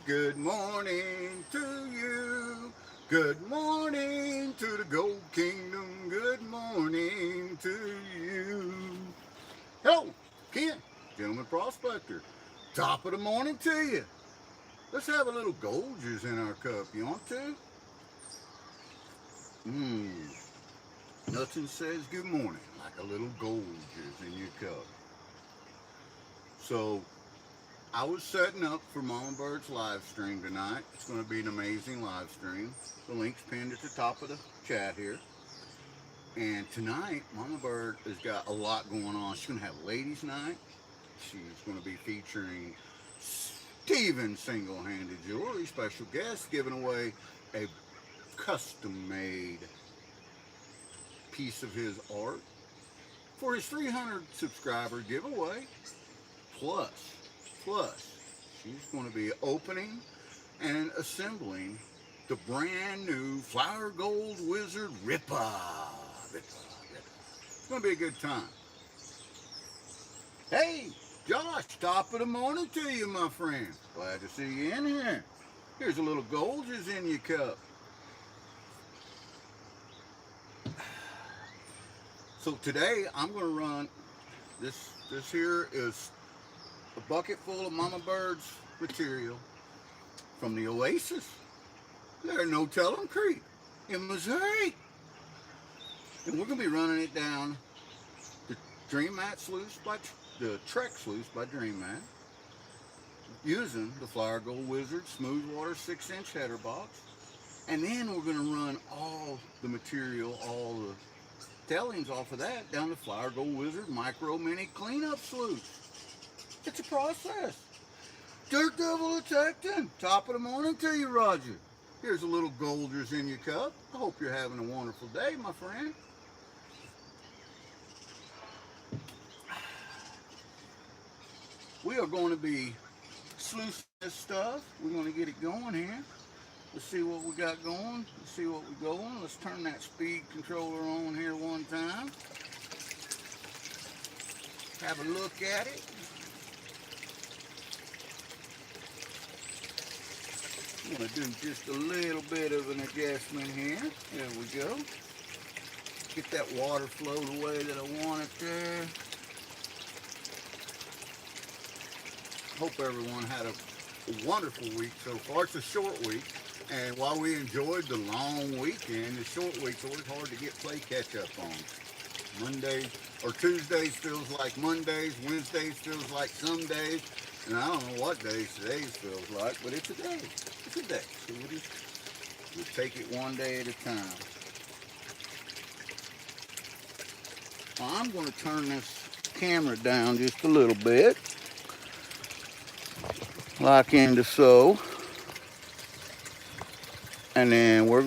Good morning to you. Good morning to the Gold Kingdom. Good morning to you. Hello, Ken, Gentleman Prospector. Top of the morning to you. Let's have a little Goldgers in our cup. You want to? Mmm. Nothing says good morning like a little Goldgers in your cup. So, I was setting up for Mama Bird's live stream tonight. It's going to be an amazing live stream. The link's pinned at the top of the chat here. And tonight, Mama Bird has got a lot going on. She's going to have ladies' night. She's going to be featuring Steven Single-Handed Jewelry, special guest, giving away a custom-made piece of his art for his 300 subscriber giveaway. Plus, she's going to be opening and assembling the brand new Flower Gold Wizard Ripper. It's going to be a good time. Hey, Josh, top of the morning to you, my friend. Glad to see you in here. Here's a little Goldgers in your cup. So today I'm going to run this here is a bucket full of Mama Bird's material from the Oasis. They're No Tellin' Creek in Missouri. And we're going to be running it down the Dream Mat sluice by the Trek sluice by Dream Mat using the Flower Gold Wizard Smooth Water 6-inch header box. And then we're going to run all the material, all the tellings off of that down the Flower Gold Wizard Micro Mini Cleanup Sluice. It's a process. Dirt Devil Detecting. Top of the morning to you, Roger. Here's a little Goldgers in your cup. I hope you're having a wonderful day, my friend. We are going to be sluicing this stuff. We're going to get it going here. Let's see what we got going. Let's see what we're going. Let's turn that speed controller on here one time. Have a look at it. I'm going to do just a little bit of an adjustment here. There we go. Get that water flow the way that I want it there. Hope everyone had a wonderful week so far. It's a short week. And while we enjoyed the long weekend, the short week's always hard to get play catch up on. Mondays or Tuesdays feels like Mondays. Wednesdays feels like some days. And I don't know what days today's feels like, but it's a day. It's a day. So we'll take it one day at a time. Well, I'm going to turn this camera down just a little bit. Like into so. And then we're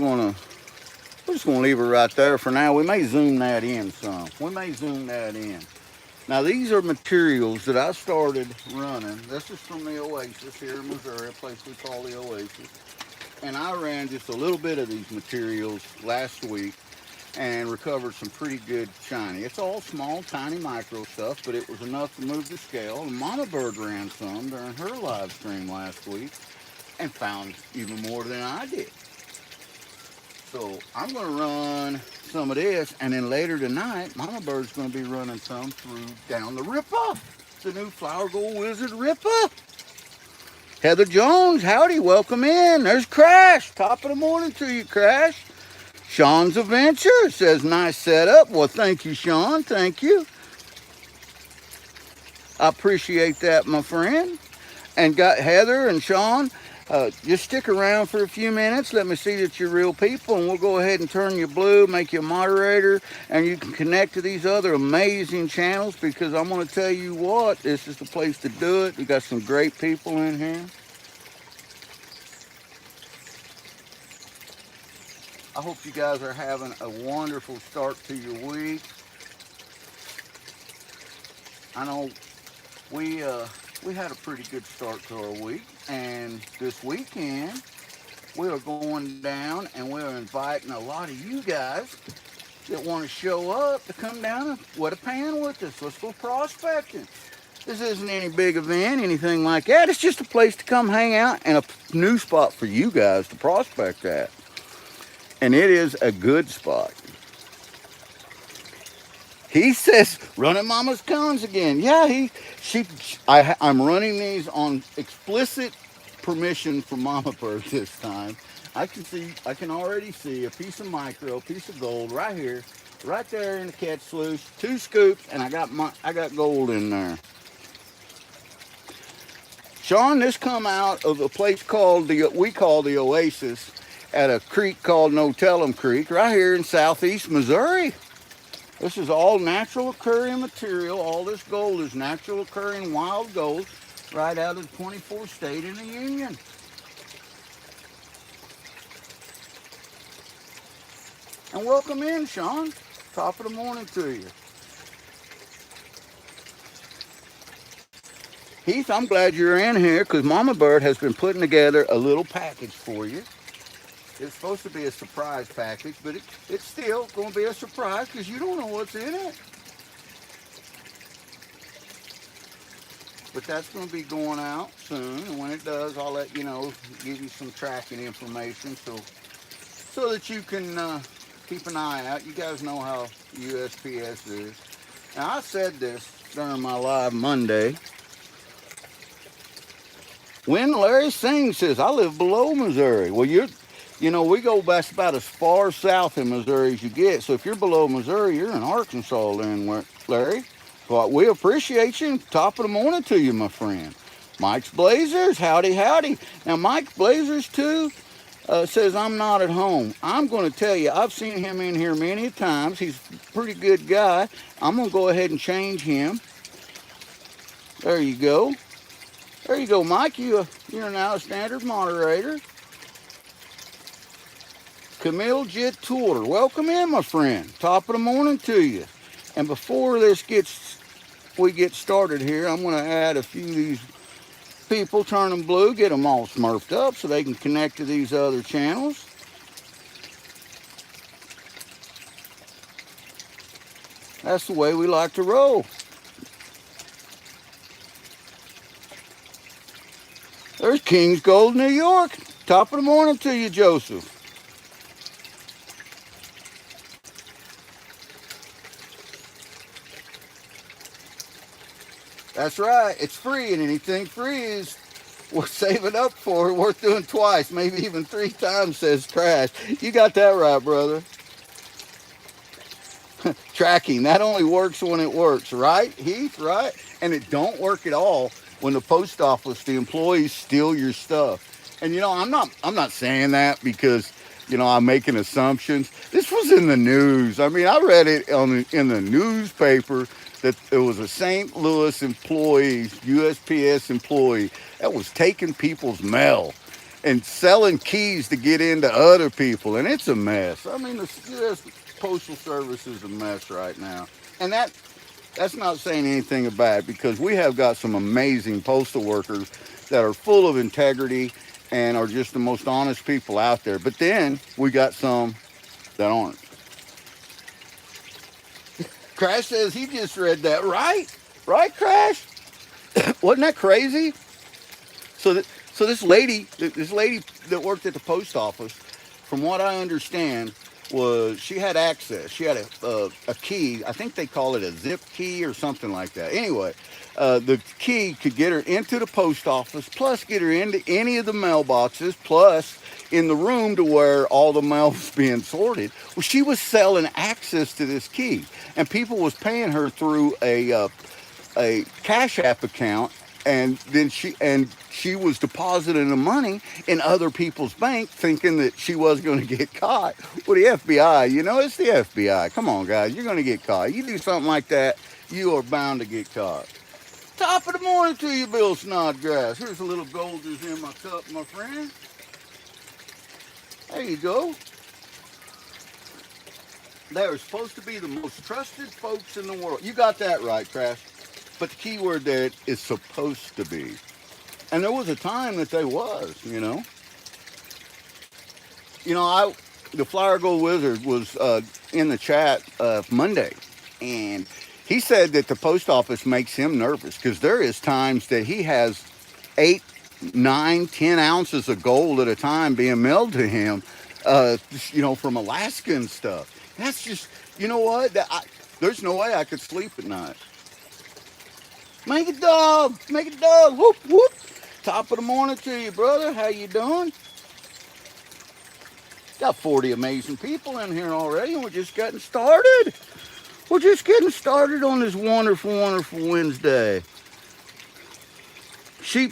just going to leave it right there for now. We may zoom that in some. Now, these are materials that I started running. This is from the Oasis here in Missouri, a place we call the Oasis. And I ran just a little bit of these materials last week and recovered some pretty good shiny. It's all small, tiny micro stuff, but it was enough to move the scale. And Mama Bird ran some during her live stream last week and found even more than I did. So I'm going to run some of this, and then later tonight, Mama Bird's going to be running some through down the Ripper, the new Flower Gold Wizard Ripper. Heather Jones, howdy, welcome in. There's Crash. Top of the morning to you, Crash. Sean's Adventure says, nice setup. Well, thank you, Sean. Thank you. I appreciate that, my friend. And got Heather and Sean. Just stick around for a few minutes. Let me see that you're real people, and we'll go ahead and turn you blue, make you a moderator, and you can connect to these other amazing channels, because I'm going to tell you what, this is the place to do it. We got some great people in here. I hope you guys are having a wonderful start to your week. I know we had a pretty good start to our week, and this weekend we are going down and we're inviting a lot of you guys that want to show up to come down and wet a pan with us. Let's go prospecting. This isn't any big event, anything like that. It's just a place to come hang out and a new spot for you guys to prospect at. And it is a good spot. He says, running Mama's cones again. Yeah, I'm running these on explicit permission from Mama Bird this time. I can already see a piece of micro, a piece of gold right here, right there in the catch sluice. 2 scoops, and I got gold in there. Sean, this come out of a place we call the Oasis, at a creek called No Tell 'em Creek, right here in southeast Missouri. This is all natural occurring material. All this gold is natural occurring wild gold right out of the 24th state in the Union. And welcome in, Sean. Top of the morning to you. Heath, I'm glad you're in here because Mama Bird has been putting together a little package for you. It's supposed to be a surprise package, but it's still going to be a surprise because you don't know what's in it. But that's going to be going out soon, and when it does, I'll let you know, give you some tracking information so that you can keep an eye out. You guys know how USPS is. Now, I said this during my live Monday. When Larry Singh says, I live below Missouri. Well, we go about as far south in Missouri as you get. So if you're below Missouri, you're in Arkansas then, Larry. Well, we appreciate you. Top of the morning to you, my friend. Mike's Blazers, howdy, howdy. Now, Mike Blazers, too, says, I'm not at home. I'm going to tell you, I've seen him in here many times. He's a pretty good guy. I'm going to go ahead and change him. There you go. There you go, Mike. You're now a standard moderator. Camille Jit Tour, welcome in, my friend. Top of the morning to you. And before we get started here, I'm going to add a few of these people, turn them blue, get them all smurfed up so they can connect to these other channels. That's the way we like to roll. There's King's Gold, New York. Top of the morning to you, Joseph. That's right. It's free, and anything free is worth saving up for, worth doing twice, maybe even 3 times, says Crash. You got that right, brother. Tracking, that only works when it works, right, Heath, right? And it don't work at all when the post office, the employees steal your stuff. And I'm not saying that because I'm making assumptions. This was in the news. I mean, I read it in the newspaper that it was a St. Louis employee, USPS employee, that was taking people's mail and selling keys to get into other people, and it's a mess. I mean, the U.S. Postal Service is a mess right now, and that's not saying anything about it because we have got some amazing postal workers that are full of integrity and are just the most honest people out there. But then we got some that aren't. Crash says he just read that, right? Right, Crash? Wasn't that crazy? So this lady that worked at the post office, from what I understand, was she had access. She had a key. I think they call it a zip key or something like that. Anyway, the key could get her into the post office, plus get her into any of the mailboxes, plus in the room to where all the mail was being sorted. Well, she was selling access to this key, and people was paying her through a Cash App account, and then she was depositing the money in other people's bank, thinking that she was going to get caught. Well, the FBI, it's the FBI. Come on, guys, you're going to get caught. You do something like that, you are bound to get caught. Top of the morning to you, Bill Snodgrass. Here's a little Goldgers in my cup, my friend. There you go. They're supposed to be the most trusted folks in the world. You got that right, Crash. But the key word there is supposed to be. And there was a time that they was, the Flyer Gold Wizard was in the chat Monday. And He said that the post office makes him nervous because there is times that he has 8, 9, 10 ounces of gold at a time being mailed to him, from Alaska and stuff. That's just, you know what? There's no way I could sleep at night. Make it dog, whoop whoop. Top of the morning to you, brother. How you doing? Got 40 amazing people in here already, and we're just getting started. We're just getting started on this wonderful, wonderful Wednesday. Sheep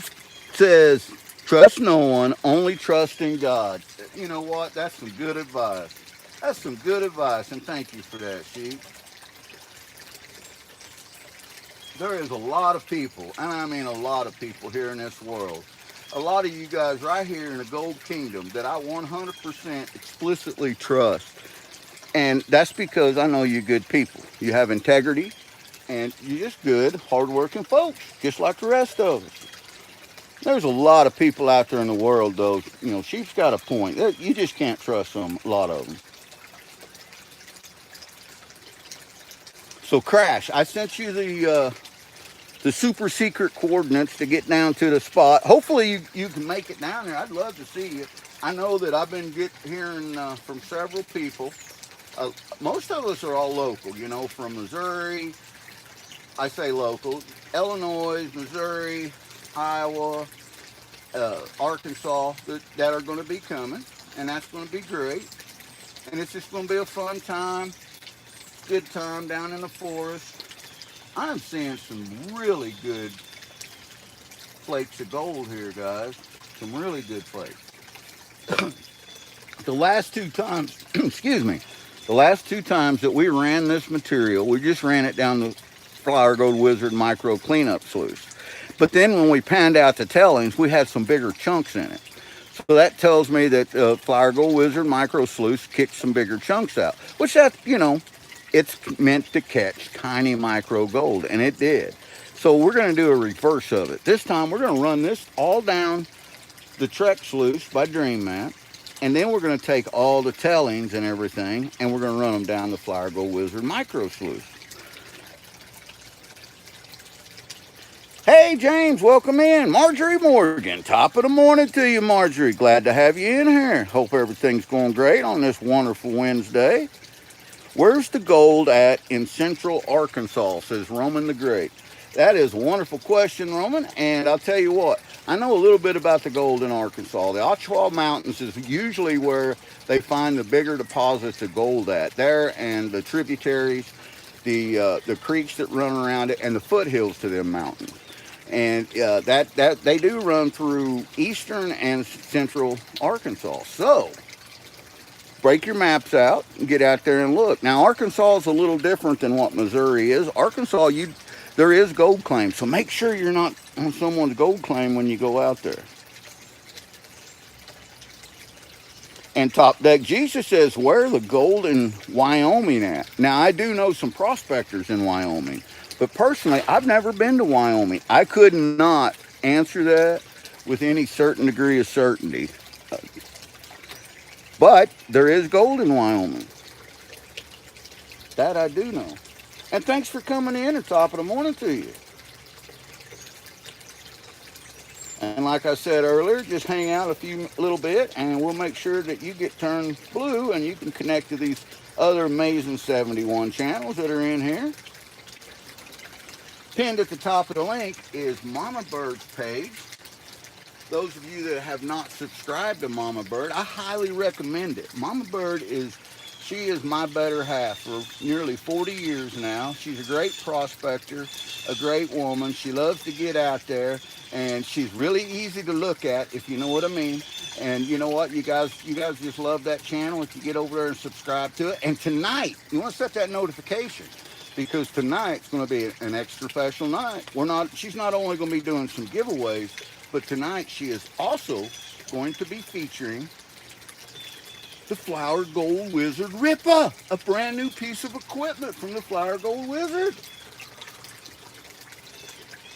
says, trust no one, only trust in God. You know what? That's some good advice. That's some good advice, and thank you for that, Sheep. There is a lot of people, and I mean a lot of people here in this world. A lot of you guys right here in the Gold Kingdom that I 100% explicitly trust. And that's because I know you're good people. You have integrity, and you're just good, hardworking folks, just like the rest of us. There's a lot of people out there in the world, though. Sheep's got a point. You just can't trust them, a lot of them. So, Crash, I sent you the super secret coordinates to get down to the spot. Hopefully, you can make it down there. I'd love to see you. I know that I've been hearing from several people. Most of us are all local, from Missouri. I say local. Illinois, Missouri, Iowa, Arkansas that are going to be coming, and that's going to be great. And it's just going to be a fun time, good time down in the forest. I'm seeing some really good flakes of gold here, guys. Some really good flakes. The last two times, excuse me, the last two times that we ran this material, we just ran it down the Flower Gold Wizard micro cleanup sluice. But then when we panned out the tellings, we had some bigger chunks in it. So that tells me that Flower Gold Wizard micro sluice kicked some bigger chunks out, which it's meant to catch tiny micro gold, and it did. So we're going to do a reverse of it. This time we're going to run this all down the Trek sluice by Dream Map, and then we're going to take all the tellings and everything, and we're going to run them down the Flower Gold Wizard micro sluice. Hey, James, welcome in. Marjorie Morgan, top of the morning to you, Marjorie. Glad to have you in here. Hope everything's going great on this wonderful Wednesday. Where's the gold at in central Arkansas, says Roman the Great. That is a wonderful question, Roman, and I'll tell you what, I know a little bit about the gold in Arkansas. The Ottawa Mountains is usually where they find the bigger deposits of gold at. There and the tributaries, the creeks that run around it, and the foothills to them mountains. And that they do run through eastern and central Arkansas. So break your maps out and get out there and look. Now Arkansas is a little different than what Missouri is. Arkansas, there is gold claim, so make sure you're not on someone's gold claim when you go out there. And Top Deck Jesus says, where are the gold in Wyoming at? Now I do know some prospectors in Wyoming. But personally, I've never been to Wyoming. I could not answer that with any certain degree of certainty. But there is gold in Wyoming. That I do know. And thanks for coming in at top of the morning to you. And like I said earlier, just hang out a little bit and we'll make sure that you get turned blue and you can connect to these other amazing 71 channels that are in here. Pinned at the top of the link is Mama Bird's page. Those of you that have not subscribed to Mama Bird, I highly recommend it. Mama Bird she is my better half for nearly 40 years now. She's a great prospector, a great woman. She loves to get out there, and she's really easy to look at, if you know what I mean. And you know what, you guys just love that channel if you get over there and subscribe to it. And tonight, you want to set that notification, because tonight's going to be an extra special night. She's not only going to be doing some giveaways, but tonight she is also going to be featuring the Flower Gold Wizard Ripper, a brand new piece of equipment from the Flower Gold Wizard.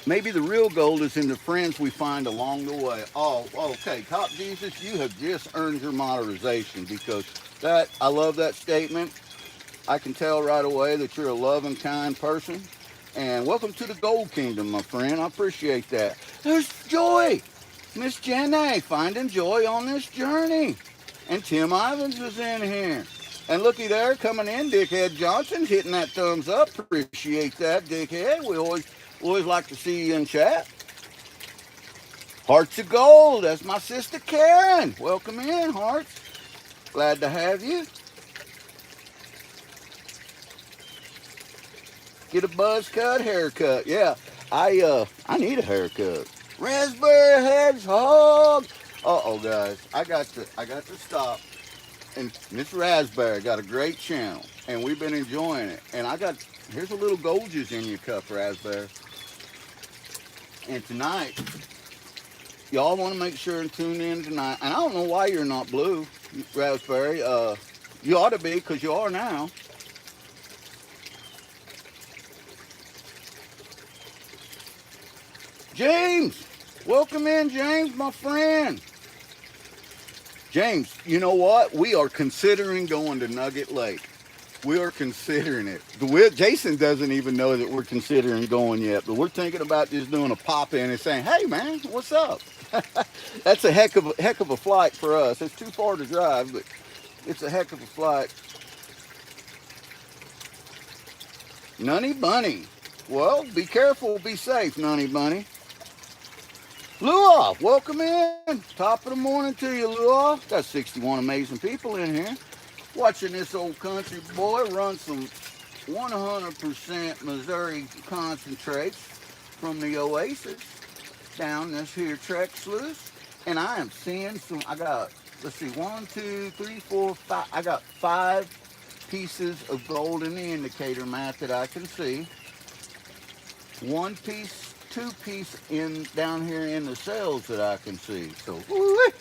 Maybe the real gold is in the friends we find along the way. Oh, okay, Top Jesus, you have just earned your monetization, because I love that statement. I can tell right away that you're a loving, kind person. And welcome to the Gold Kingdom, my friend. I appreciate that. There's Joy. Miss Jenny, finding joy on this journey. And Tim Ivins is in here. And looky there, coming in, Dickhead Johnson's hitting that thumbs up. Appreciate that, Dickhead. We always like to see you in chat. Hearts of Gold, that's my sister Karen. Welcome in, Hearts. Glad to have you. Get a buzz cut, haircut. Yeah, I need a haircut. Raspberry Hedgehog. Uh-oh, guys, I got to stop. And Miss Raspberry got a great channel, and we've been enjoying it. And here's a little Goldgers in your cup, Raspberry. And tonight, y'all want to make sure and tune in tonight. And I don't know why you're not blue, Raspberry. You ought to be, because you are now. James, welcome in, James, my friend. James, you know what? We are considering going to Nugget Lake. We are considering it. Jason doesn't even know that we're considering going yet, but we're thinking about just doing a pop-in and saying, hey, man, what's up? That's a heck of a flight for us. It's too far to drive, but it's a heck of a flight. Nunny Bunny. Well, be careful, be safe, Nunny Bunny. Lua, welcome in. Top of the morning to you, Lua. Got 61 amazing people in here. Watching this old country boy run some 100% Missouri concentrates from the Oasis down this here Trek sluice. And I am seeing some, I got, let's see, 1, 2, 3, 4, 5. I got 5 pieces of gold in the indicator mat that I can see. 1 piece, 2 piece in down here in the cells that I can see. So, woo-wee.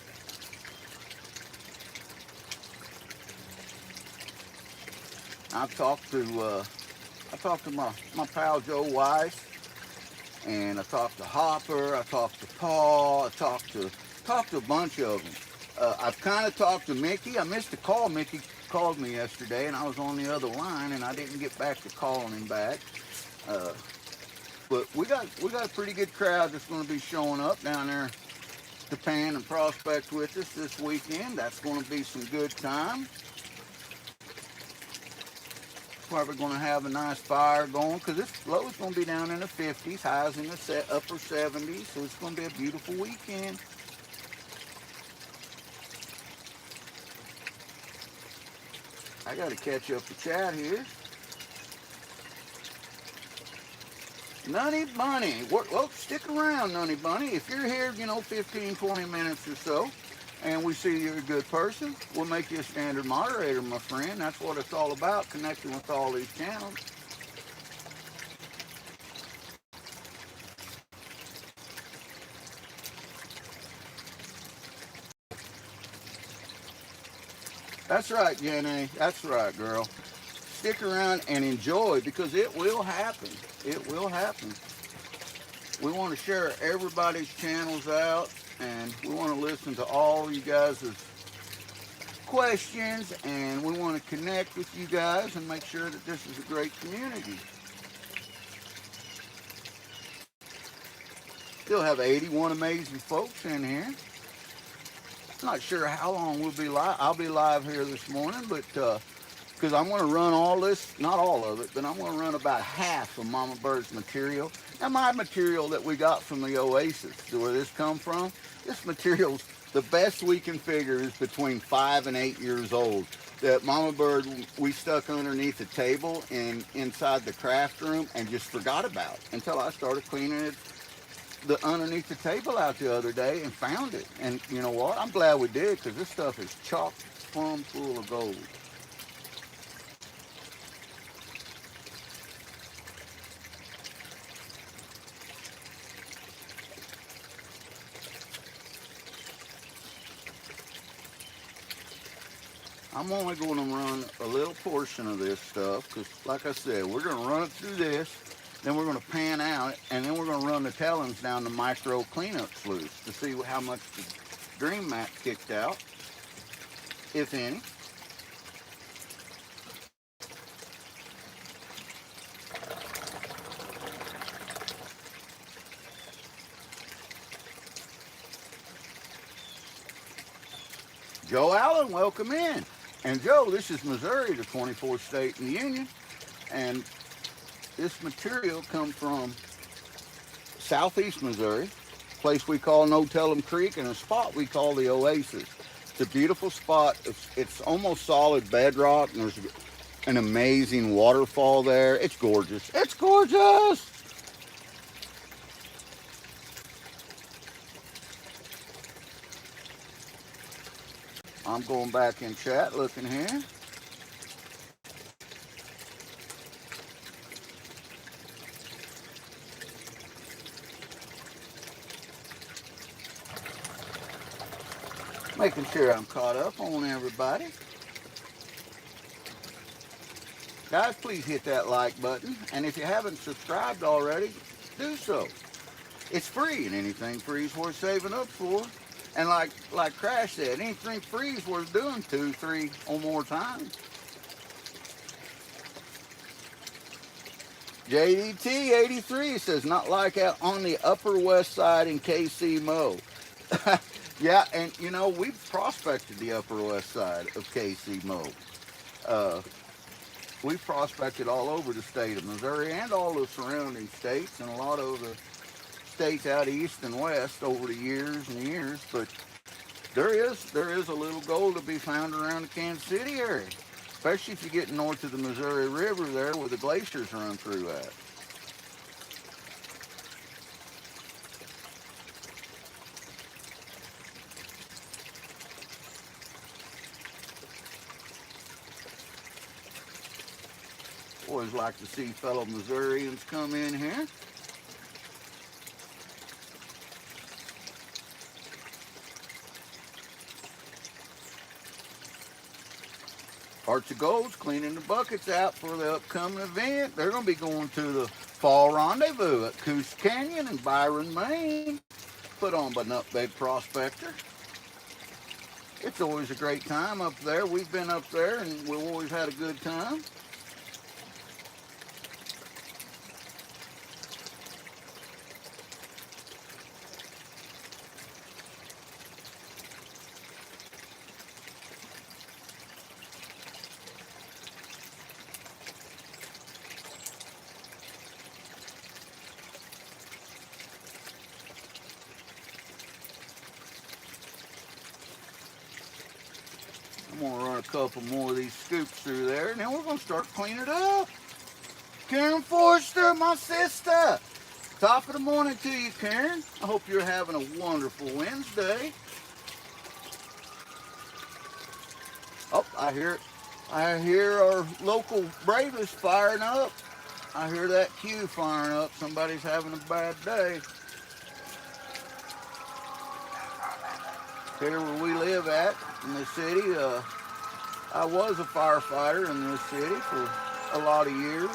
I talked to my pal Joe Weiss, and I talked to Hopper, I talked to Paul, I talked to a bunch of them. I've kind of talked to Mickey. I missed a call. Mickey called me yesterday, and I was on the other line, and I didn't get back to calling him back. But we got a pretty good crowd that's going to be showing up down there to Pan and Prospect with us this weekend. That's going to be some good time. Probably going to have a nice fire going, because this low is going to be down in the 50s, highs in the upper 70s, so it's going to be a beautiful weekend. I got to catch up the chat here. Nunny Bunny. Well, stick around, Nunny Bunny. If you're here, 15, 20 minutes or so, and we see you're a good person, we'll make you a standard moderator, my friend. That's what it's all about, connecting with all these channels. That's right, Jenny. That's right, girl. Stick around and enjoy, because it will happen. It will happen. We want to share everybody's channels out, and we want to listen to all you guys' questions, and we want to connect with you guys and make sure that this is a great community. Still have 81 amazing folks in here. Not sure how long we'll be live. I'll be live here this morning, but because I'm going to run all this, not all of it, but I'm going to run about half of Mama Bird's material. Now, my material that we got from the Oasis, where this come from, this material's the best we can figure is between 5 and 8 years old. That Mama Bird we stuck underneath the table inside the craft room and just forgot about until I started cleaning it underneath the table out the other day and found it. And you know what? I'm glad we did, because this stuff is chock plumb full of gold. I'm only going to run a little portion of this stuff, because like I said, we're going to run it through this, then we're going to pan out, and then we're going to run the tellings down the micro cleanup sluice to see how much the dream mat kicked out, if any. Joe Allen, welcome in. And Joe, this is Missouri, the 24th state in the Union. And this material comes from southeast Missouri, a place we call No Tell 'em Creek, and a spot we call the Oasis. It's a beautiful spot. It's almost solid bedrock, and there's an amazing waterfall there. It's gorgeous. It's gorgeous. I'm going back in chat looking here. Making sure I'm caught up on everybody. Guys, please hit that like button. And if you haven't subscribed already, do so. It's free, and anything free is worth saving up for. And like Crash said, anything free is worth doing 2, 3, or more times. JDT83 says, not like out on the Upper West Side in KC Mo. Yeah, and you know, we've prospected the Upper West Side of KC Mo. We've prospected all over the state of Missouri and all the surrounding states and a lot of the states out east and west over the years and years. But there is a little gold to be found around the Kansas City area, especially if you get north of the Missouri River there where the glaciers run through at. Always like to see fellow Missourians come in here. Hearts of Gold's cleaning the buckets out for the upcoming event. They're going to be going to the Fall Rendezvous at Coos Canyon in Byron, Maine, put on by Nutbeg Prospector. It's always a great time up there. We've been up there and we've always had a good time. I'm going to run a couple more of these scoops through there, and then we're going to start cleaning it up. Karen Forster, my sister. Top of the morning to you, Karen. I hope you're having a wonderful Wednesday. Oh, I hear our local bravest firing up. I hear that cue firing up. Somebody's having a bad day. Here where we live at in the city, I was a firefighter in this city for a lot of years.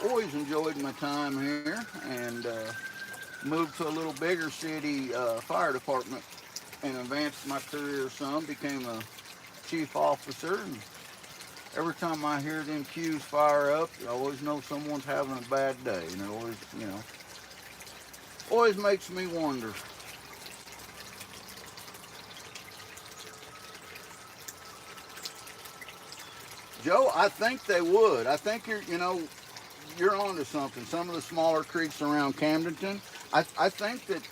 Always enjoyed my time here, and moved to a little bigger city fire department and advanced my career some, became a chief officer, and every time I hear them cues fire up, I always know someone's having a bad day, and it always, you know, always makes me wonder. Joe, I think they would. I think you're onto something. Some of the smaller creeks around Camdenton, I think that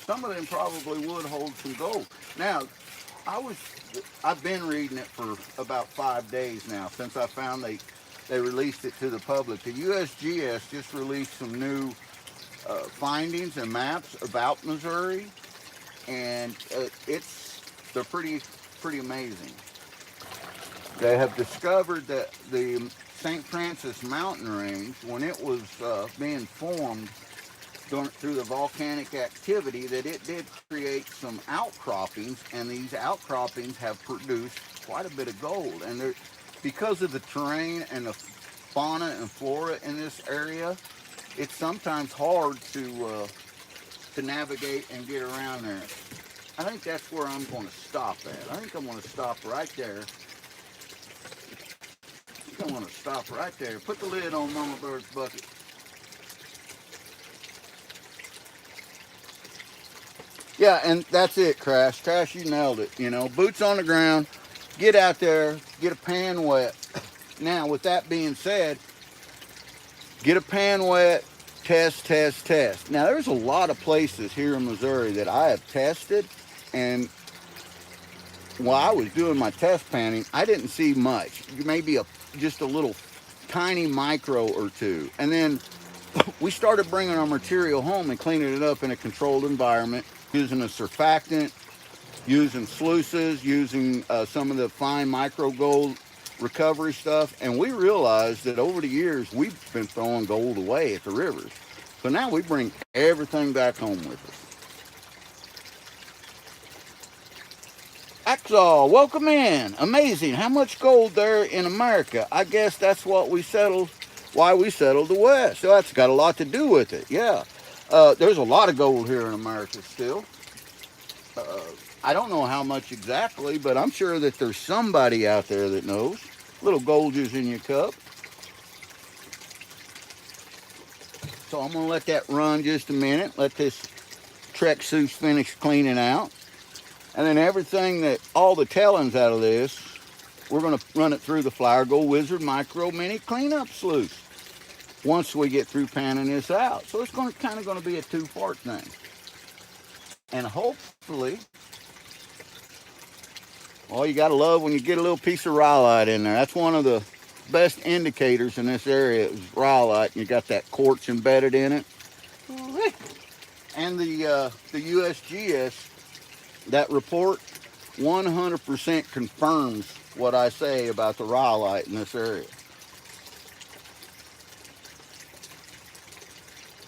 some of them probably would hold some gold. Now, I've been reading it for about 5 days now since I found they released it to the public. The USGS just released some new findings and maps about Missouri, and they're pretty amazing. They have discovered that the St. Francis mountain range, when it was being formed through the volcanic activity, that it did create some outcroppings, and these outcroppings have produced quite a bit of gold. And because of the terrain and the fauna and flora in this area, it's sometimes hard to navigate and get around there. I think that's where I'm going to stop at. I think I'm going to stop right there. I want to stop right there. Put the lid on Mama Bird's bucket. Yeah, and that's it, Crash. Crash, you nailed it. You know, boots on the ground, get out there, get a pan wet. Now, with that being said, get a pan wet, test, test, test. Now, there's a lot of places here in Missouri that I have tested, and while I was doing my test panning, I didn't see much. Maybe just a little tiny micro or two. And then we started bringing our material home and cleaning it up in a controlled environment, using a surfactant, using sluices, using some of the fine micro gold recovery stuff. And we realized that over the years, we've been throwing gold away at the rivers. So now we bring everything back home with us. Axel, welcome in. Amazing. How much gold there in America? I guess that's what we settled, why we settled the West. So that's got a lot to do with it. Yeah. There's a lot of gold here in America still. I don't know how much exactly, but I'm sure that there's somebody out there that knows. Little Goldgers in your cup. So I'm going to let that run just a minute. Let this Trek Seuss finish cleaning out. And then everything that, all the tellings out of this, we're going to run it through the Flower Gold Wizard Micro Mini Cleanup Sluice once we get through panning this out. So it's kind of going to be a two-part thing. And hopefully, well, you got to love when you get a little piece of rhyolite in there. That's one of the best indicators in this area is rhyolite. You got that quartz embedded in it. And the USGS, that report 100% confirms what I say about the rhyolite in this area.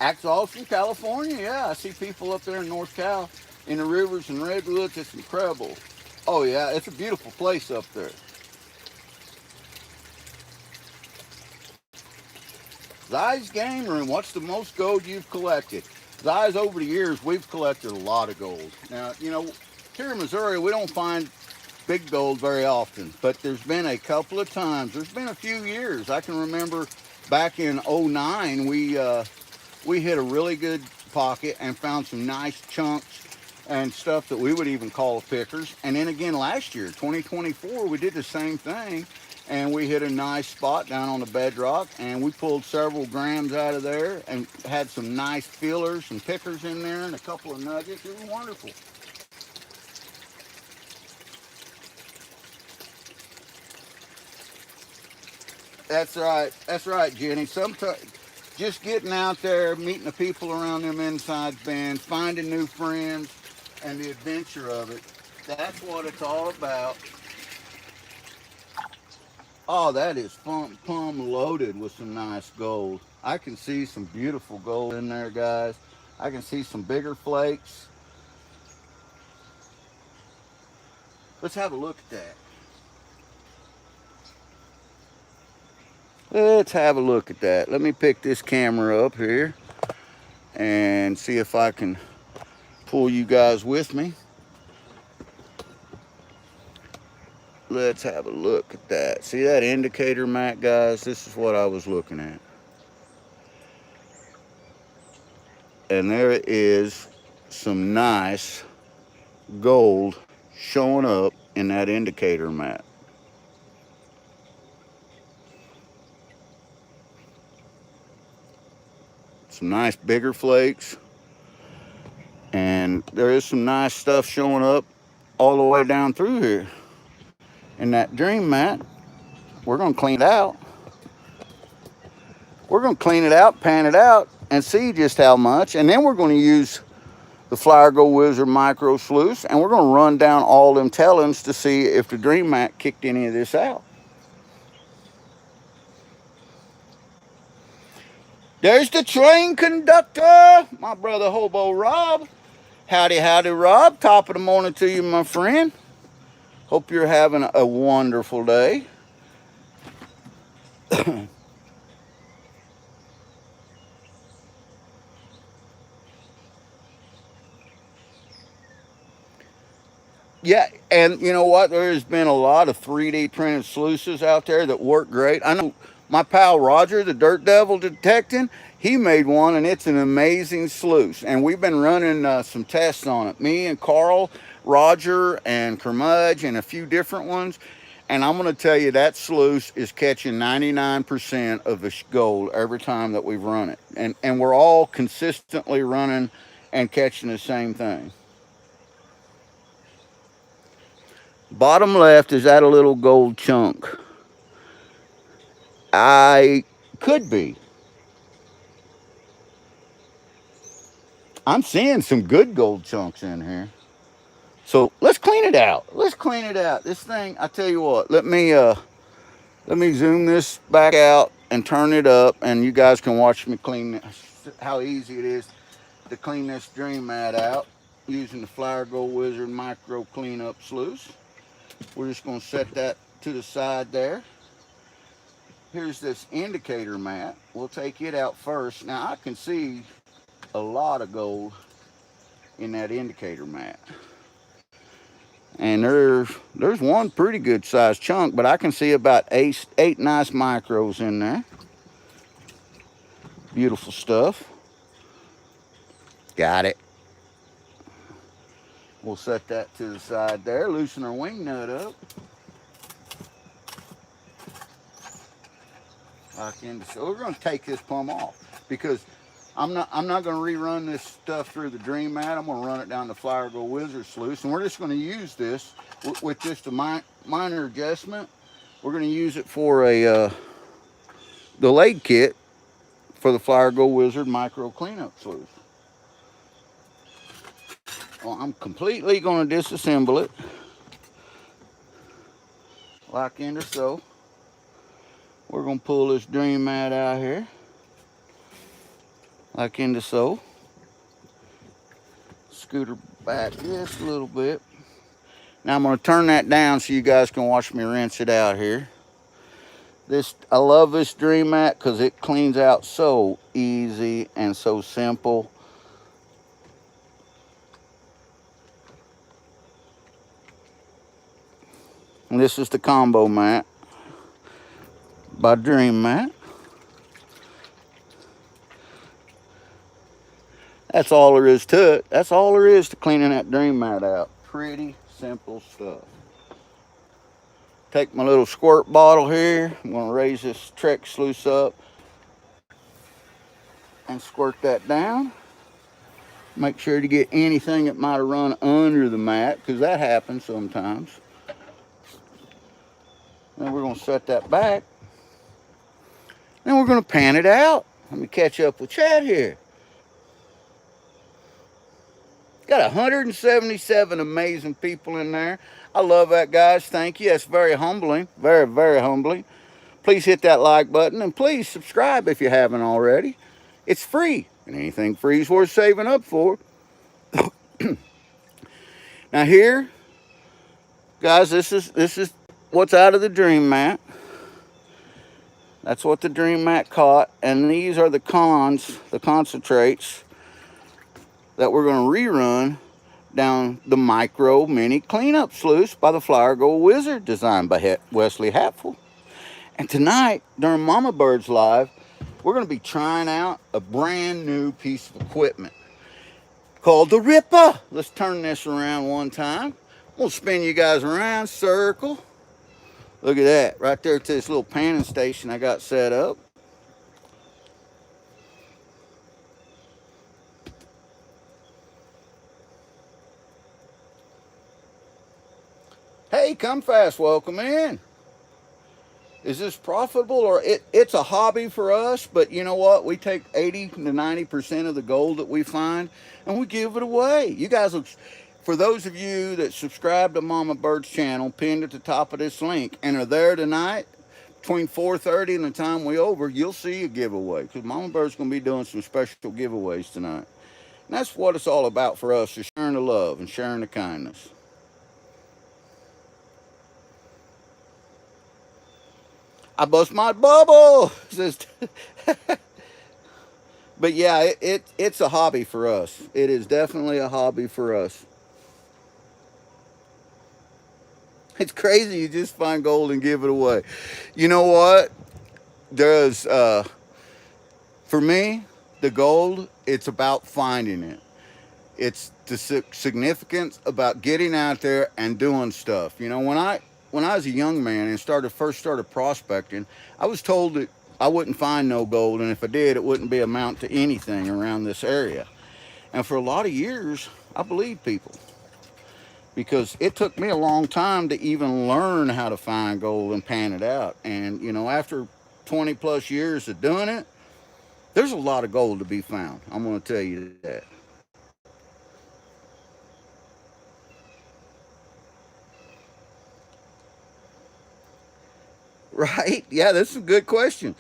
Axel from California, yeah, I see people up there in North Cal in the rivers and redwoods. It's incredible. Oh yeah, it's a beautiful place up there. Zai's Game Room, what's the most gold you've collected? Zai's, over the years, we've collected a lot of gold. Now, you know, here in Missouri, we don't find big gold very often, but there's been a couple of times. There's been a few years. I can remember back in '09, we hit a really good pocket and found some nice chunks and stuff that we would even call pickers. And then again last year, 2024, we did the same thing, and we hit a nice spot down on the bedrock, and we pulled several grams out of there and had some nice feelers and pickers in there and a couple of nuggets. It was wonderful. That's right, Jenny. Sometimes just getting out there, meeting the people around them inside bands, finding new friends, and the adventure of it. That's what it's all about. Oh, that is plumb loaded with some nice gold. I can see some beautiful gold in there, guys. I can see some bigger flakes. Let's have a look at that. Let's have a look at that. Let me pick this camera up here and see if I can pull you guys with me. Let's have a look at that. See that indicator, Matt, guys? This is what I was looking at. And there is some nice gold showing up in that indicator, Matt. Some nice bigger flakes, and there is some nice stuff showing up all the way down through here. And that dream, Matt, we're going to clean it out. We're going to clean it out, pan it out, and see just how much. And then we're going to use the Flower Gold Wizard Micro Sluice, and we're going to run down all them tellings to see if the Dream Mat kicked any of this out. There's the train conductor, my brother Hobo Rob. Howdy, howdy, Rob. Top of the morning to you, my friend. Hope you're having a wonderful day. Yeah, and you know what? There has been a lot of 3D printed sluices out there that work great. I know my pal Roger, the Dirt Devil Detecting, he made one, and it's an amazing sluice. And we've been running some tests on it. Me and Carl, Roger, and Kermudge, and a few different ones. And I'm going to tell you that sluice is catching 99% of the gold every time that we've run it. And we're all consistently running and catching the same thing. Bottom left is that a little gold chunk. I could be. I'm seeing some good gold chunks in here. So let's clean it out. Let's clean it out. This thing, I tell you what, let me zoom this back out and turn it up, and you guys can watch me clean this, how easy it is to clean this dream mat out using the Flower Gold Wizard Micro Cleanup Sluice. We're just going to set that to the side there. Here's this indicator mat. We'll take it out first. Now I can see a lot of gold in that indicator mat. And there's one pretty good sized chunk, but I can see about eight nice micros in there. Beautiful stuff. Got it. We'll set that to the side there, loosen our wing nut up. So we're going to take this plumb off, because I'm not going to rerun this stuff through the dream mat. I'm going to run it down the Flower Gold Wizard sluice, and we're just going to use this with just a minor adjustment. We're going to use it for the leg kit for the Flower Gold Wizard Micro Cleanup Sluice. Well, I'm completely going to disassemble it, like into so. We're going to pull this dream mat out here, like into so. Scoot her back just a little bit. Now I'm going to turn that down so you guys can watch me rinse it out here. I love this dream mat because it cleans out so easy and so simple. And this is the combo mat by Dream Mat. That's all there is to it. That's all there is to cleaning that dream mat out. Pretty simple stuff. Take my little squirt bottle here. I'm going to raise this Trek sluice up and squirt that down. Make sure to get anything that might have run under the mat, because that happens sometimes. Then we're going to set that back. Then we're going to pan it out. Let me catch up with Chad here. Got 177 amazing people in there. I love that, guys. Thank you. That's very humbling. Very, very humbling. Please hit that like button, and please subscribe if you haven't already. It's free, and anything free is worth saving up for. Now here, guys, this is what's out of the dream mat. That's what the dream mat caught, and these are the concentrates that we're going to rerun down the Micro Mini Cleanup Sluice by the Flower Gold Wizard, designed by Wesley Hatful. And tonight, during Mama Bird's Live, we're going to be trying out a brand new piece of equipment called the Ripper. Let's turn this around one time. We'll spin you guys around, circle. Look at that, right there to this little panning station I got set up. Hey, come fast, welcome in. Is this profitable, or it's a hobby for us, but you know what? We take 80 to 90% of the gold that we find and we give it away. You guys, for those of you that subscribe to Mama Bird's channel, pinned at the top of this link, and are there tonight, between 4:30 and the time we're over, you'll see a giveaway, because Mama Bird's going to be doing some special giveaways tonight. And that's what it's all about for us, is sharing the love and sharing the kindness. I bust my bubble. But yeah, it's a hobby for us. It is definitely a hobby for us. It's crazy, you just find gold and give it away. You know what? For me, the gold, it's about finding it. It's the significance about getting out there and doing stuff. You know, when I was a young man and first started prospecting, I was told that I wouldn't find no gold, and if I did, it wouldn't be amount to anything around this area. And for a lot of years, I believed people because it took me a long time to even learn how to find gold and pan it out. And you know, after 20 plus years of doing it, there's a lot of gold to be found. I'm going to tell you that. Right? Yeah, that's a good question.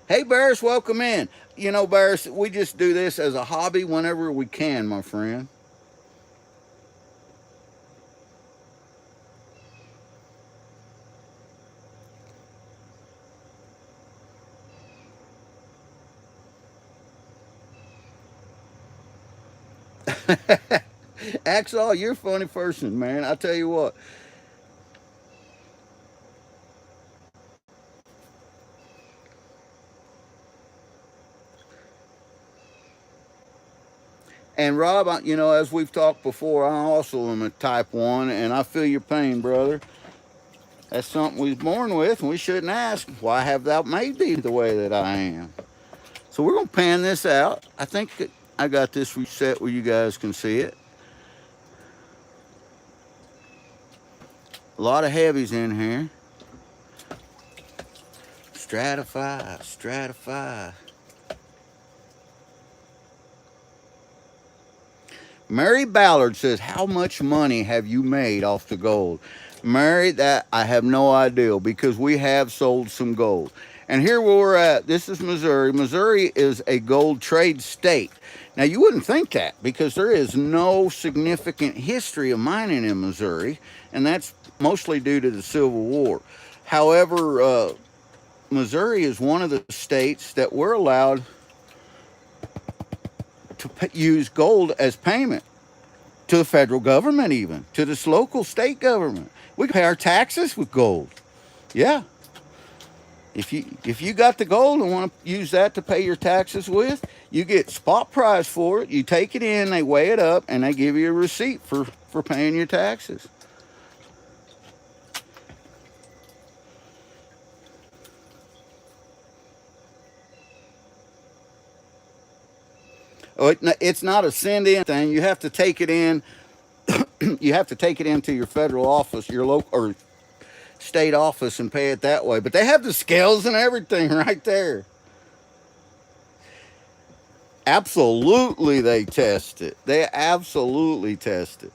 Hey, Barris, welcome in. You know, Barris, we just do this as a hobby whenever we can, my friend. Axel, you're a funny person, man. I tell you what. And Rob, you know, as we've talked before, I also am a type 1, and I feel your pain, brother. That's something we was born with, and we shouldn't ask, why have thou made me the way that I am? So we're going to pan this out. I think that I got this reset where you guys can see it. A lot of heavies in here. Stratify, stratify. Mary Ballard says, how much money have you made off the gold? Mary, that I have no idea because we have sold some gold. And here where we're at, this is Missouri. Missouri is a gold trade state. Now, you wouldn't think that because there is no significant history of mining in Missouri, and that's mostly due to the Civil War. However, Missouri is one of the states that we're allowed to use gold as payment to the federal government, even to this local state government. We can pay our taxes with gold. Yeah. If you got the gold and want to use that to pay your taxes with, you get spot price for it. You take it in, they weigh it up, and they give you a receipt for paying your taxes. Oh, it's not a send in thing. You have to take it in. You have to take it into your federal office, your local or state office, and pay it that way. But they have the scales and everything right there. Absolutely, they test it. They absolutely test it.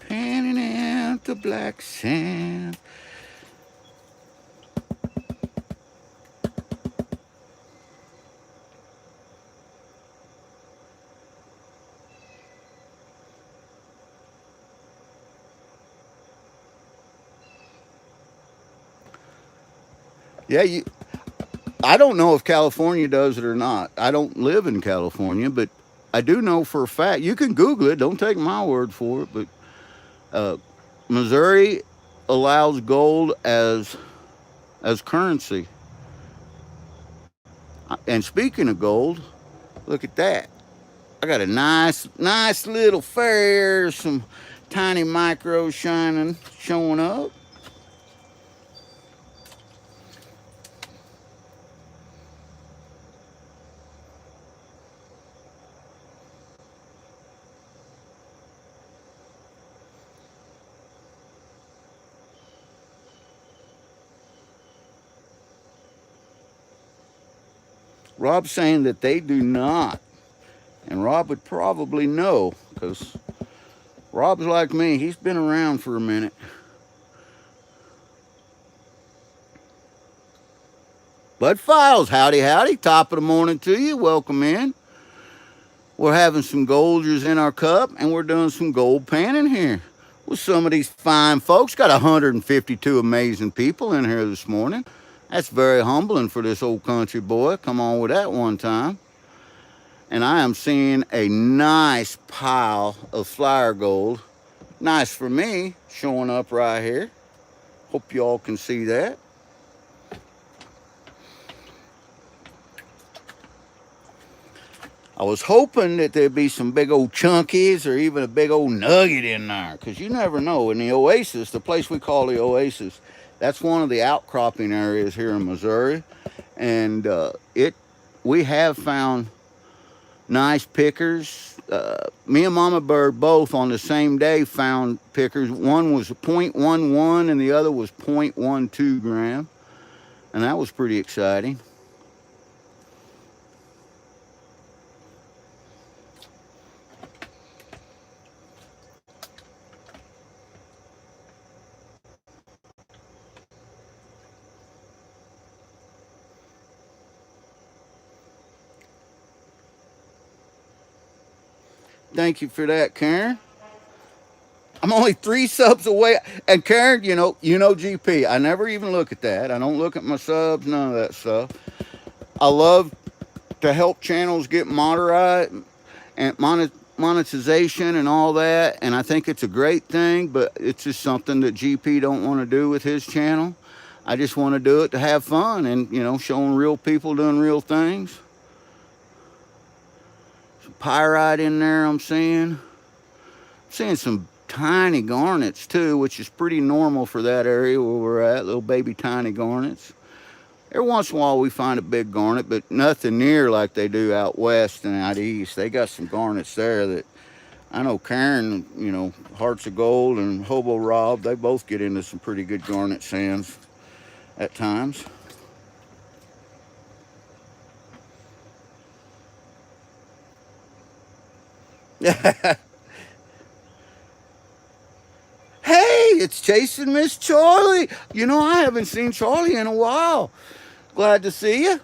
Panning out the black sand. Yeah, I don't know if California does it or not. I don't live in California, but I do know for a fact. You can Google it. Don't take my word for it. But uh, Missouri allows gold as currency. And speaking of gold, look at that. I got a nice little fair, some tiny micros showing up. Rob's saying that they do not. And Rob would probably know because Rob's like me. He's been around for a minute. Bud Files, howdy, howdy. Top of the morning to you. Welcome in. We're having some Goldgers in our cup and we're doing some gold panning here. with some of these fine folks. Got 152 amazing people in here this morning. That's very humbling for this old country boy. Come on with that one time. And I am seeing a nice pile of flower gold. Nice for me, showing up right here. Hope you all can see that. I was hoping that there'd be some big old chunkies or even a big old nugget in there, because you never know. In the Oasis, the place we call the Oasis, that's one of the outcropping areas here in Missouri, and we have found nice pickers. Me and Mama Bird both on the same day found pickers. One was 0.11 and the other was 0.12 gram, and that was pretty exciting. Thank you for that, Karen. I'm only 3 subs away. And Karen, you know GP. I never even look at that. I don't look at my subs, none of that stuff. I love to help channels get monetized and monetization and all that. And I think it's a great thing, but it's just something that GP don't want to do with his channel. I just want to do it to have fun and, showing real people doing real things. Some pyrite in there I'm seeing. Seeing some tiny garnets too, which is pretty normal for that area where we're at, little baby tiny garnets. Every once in a while we find a big garnet, but nothing near like they do out west and out east. They got some garnets there that I know Karen, Hearts of Gold and Hobo Rob, they both get into some pretty good garnet sands at times. Hey, it's chasing Miss Charlie. I haven't seen Charlie in a while. Glad to see you.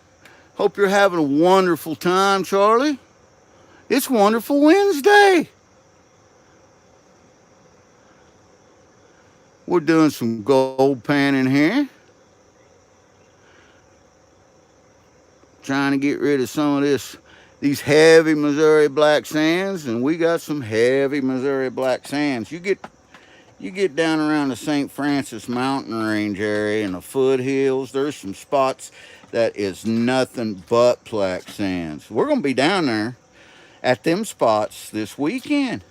Hope you're having a wonderful time, Charlie. It's Wonderful Wednesday. We're doing some gold panning here. Trying to get rid of some of these heavy Missouri black sands, and we got some heavy Missouri black sands. You get down around the St. Francis mountain range area and the foothills, there's some spots that is nothing but black sands. We're going to be down there at them spots this weekend.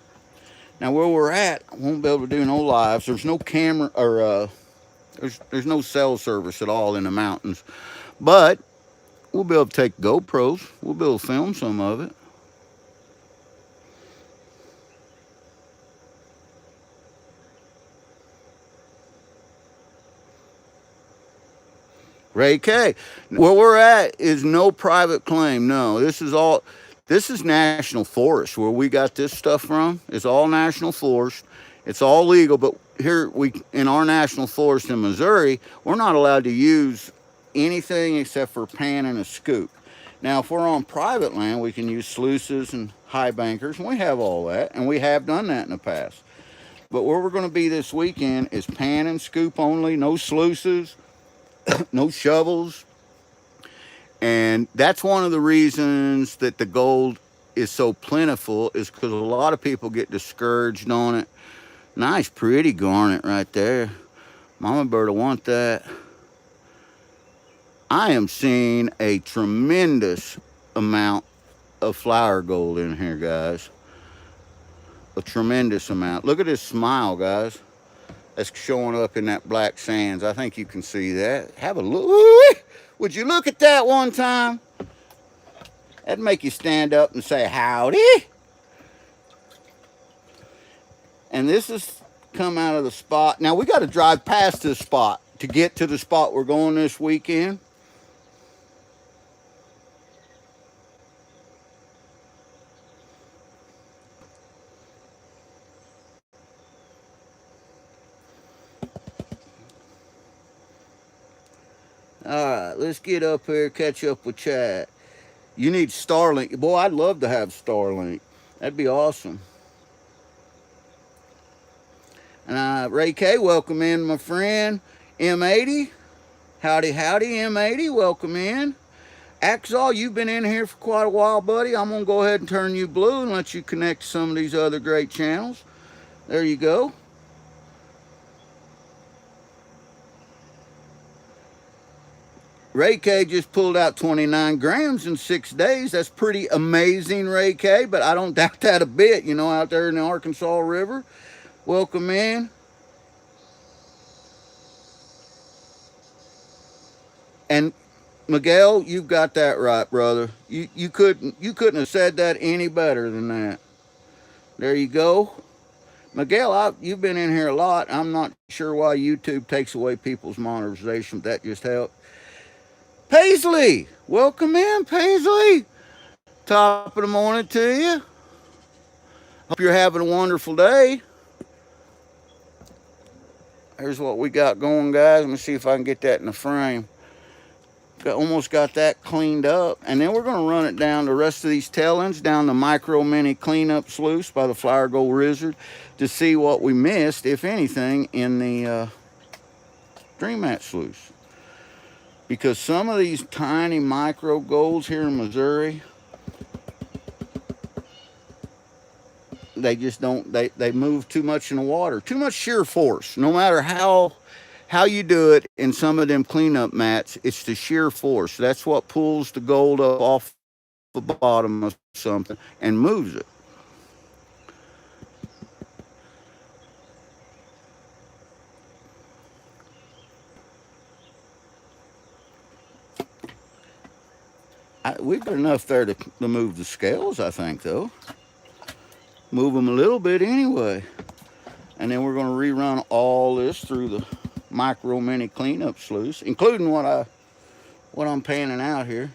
Now where we're at, I won't be able to do no lives. There's no camera or there's no cell service at all in the mountains, but we'll be able to take GoPros. We'll be able to film some of it. Ray K. Where we're at is no private claim. No, this is national forest where we got this stuff from. It's all national forest. It's all legal, but here in our national forest in Missouri, we're not allowed to use anything except for pan and a scoop. Now, if we're on private land, we can use sluices and high bankers, and we have all that, and we have done that in the past. But where we're going to be this weekend is pan and scoop only, no sluices, no shovels. And that's one of the reasons that the gold is so plentiful, is because a lot of people get discouraged on it. Nice, pretty garnet right there. Mama Bird will want that. I am seeing a tremendous amount of flower gold in here, guys. A tremendous amount. Look at this smile, guys. That's showing up in that black sands. I think you can see that. Have a look. Would you look at that one time? That'd make you stand up and say, howdy. And this has come out of the spot. Now, we got to drive past this spot to get to the spot we're going this weekend. All right, let's get up here, catch up with Chad. You need Starlink. Boy, I'd love to have Starlink. That'd be awesome. And Ray K, welcome in, my friend. M80, howdy, howdy, M80, welcome in. Axel, you've been in here for quite a while, buddy. I'm going to go ahead and turn you blue and let you connect to some of these other great channels. There you go. Ray K just pulled out 29 grams in 6 days. That's pretty amazing, Ray K, but I don't doubt that a bit, you know, out there in the Arkansas River. Welcome in. And Miguel, you've got that right, brother. You couldn't have said that any better than that. There you go. Miguel, you've been in here a lot. I'm not sure why YouTube takes away people's monetization, but that just helped. Paisley, welcome in, Paisley. Top of the morning to you. Hope you're having a wonderful day. Here's what we got going, guys. Let me see if I can get that in the frame. Almost got that cleaned up. And then we're going to run it down the rest of these tailings, down the micro mini cleanup sluice by the Flower Gold Wizard to see what we missed, if anything, in the Dream Mat sluice. Because some of these tiny micro golds here in Missouri, they just don't, they move too much in the water. Too much shear force. No matter how you do it in some of them cleanup mats, it's the shear force. That's what pulls the gold up off the bottom of something and moves it. We've got enough there to move the scales, I think, though. Move them a little bit anyway. And then we're going to rerun all this through the micro mini cleanup sluice, including what I'm panning out here.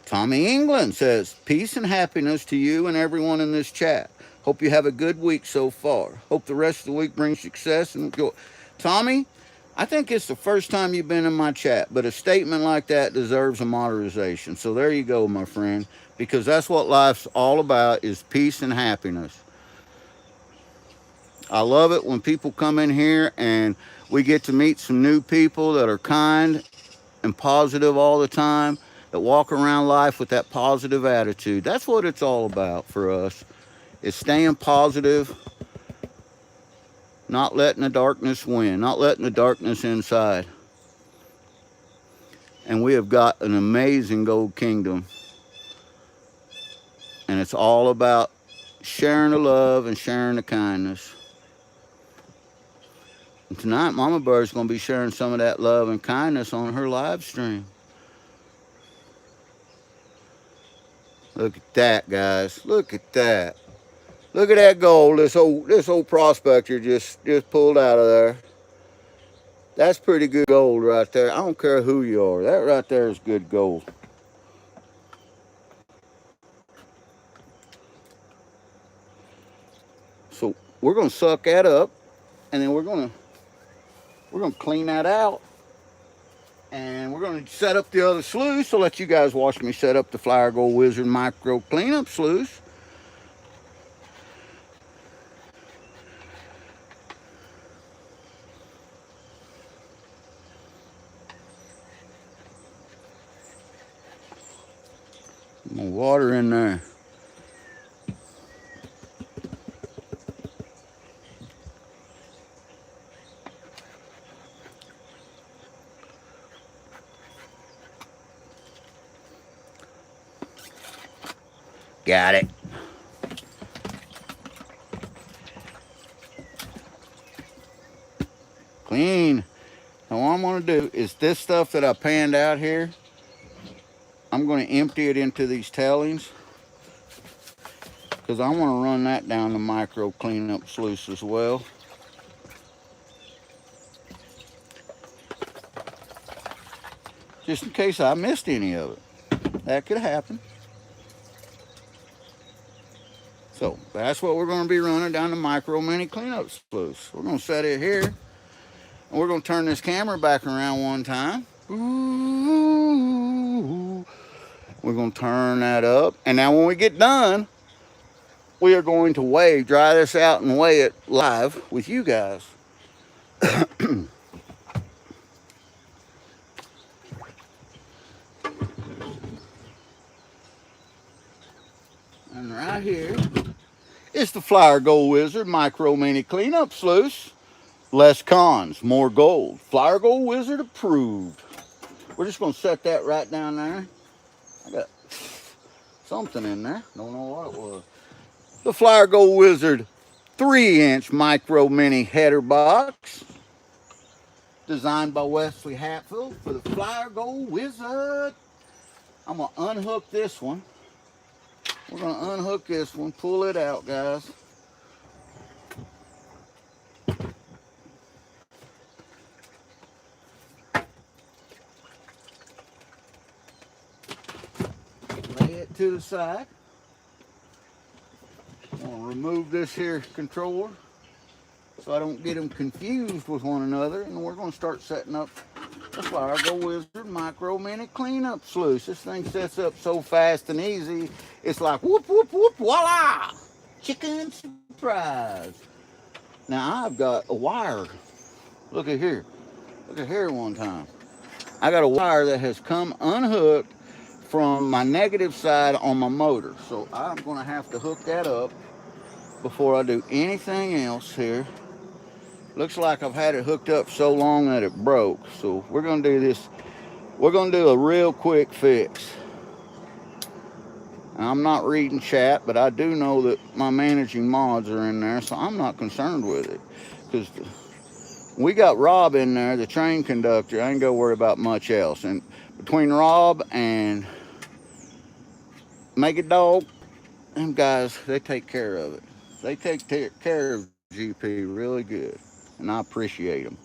Tommy England says, peace and happiness to you and everyone in this chat. Hope you have a good week so far. Hope the rest of the week brings success and joy. Tommy, I think it's the first time you've been in my chat, but a statement like that deserves a modernization. So there you go, my friend, because that's what life's all about, is peace and happiness. I love it when people come in here and we get to meet some new people that are kind and positive all the time, that walk around life with that positive attitude. That's what it's all about for us, is staying positive, not letting the darkness win, not letting the darkness inside. And we have got an amazing gold kingdom. And it's all about sharing the love and sharing the kindness. And tonight, Mama Bird's going to be sharing some of that love and kindness on her live stream. Look at that, guys. Look at that. Look at that gold this old prospector just pulled out of there. That's pretty good gold right there. I don't care who you are. That right there is good gold. So we're going to suck that up, and then we're going to clean that out. And we're going to set up the other sluice. I'll let you guys watch me set up the Flower Gold Wizard micro cleanup sluice. More water in there. Got it. Clean. Now what I'm going to do is this stuff that I panned out here, I'm going to empty it into these tailings, because I want to run that down the micro cleanup sluice as well. Just in case I missed any of it. That could happen. So that's what we're going to be running down the micro mini cleanup sluice. We're going to set it here. And we're going to turn this camera back around one time. Ooh. We're going to turn that up. And now when we get done, we are going to weigh, dry this out and weigh it live with you guys. And right here is the Flyer Gold Wizard Micro Mini Cleanup Sluice. Less cons, more gold. Flyer Gold Wizard approved. We're just going to set that right down there. I got something in there. Don't know what it was. The Flyer Gold Wizard 3-inch Micro Mini header box. Designed by Wesley Hatfield for the Flyer Gold Wizard. I'm going to unhook this one. We're going to unhook this one, pull it out, guys. Lay it to the side. I'm going to remove this here controller so I don't get them confused with one another. And we're going to start setting up the Flyer Gold Wizard Micro Mini Cleanup Sluice. This thing sets up so fast and easy. It's like whoop, whoop, whoop, voila! Chicken surprise. Now I've got a wire. Look at here. Look at here one time. I got a wire that has come unhooked from my negative side on my motor. So I'm going to have to hook that up before I do anything else here. Looks like I've had it hooked up so long that it broke. So we're going to do this. We're going to do a real quick fix. I'm not reading chat, but I do know that my managing mods are in there, so I'm not concerned with it. Because we got Rob in there, the train conductor. I ain't got to worry about much else. And between Rob and Make It Dog, them guys, they take care of it. They take care of GP really good, and I appreciate them.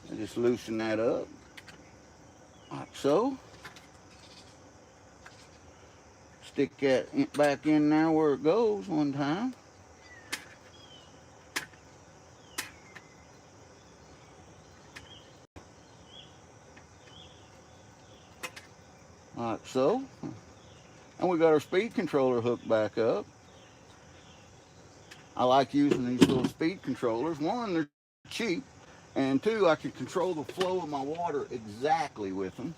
I just loosen that up, like so. Stick that back in there where it goes one time. Like so. And we got our speed controller hooked back up. I like using these little speed controllers. One, they're cheap. And two, I can control the flow of my water exactly with them.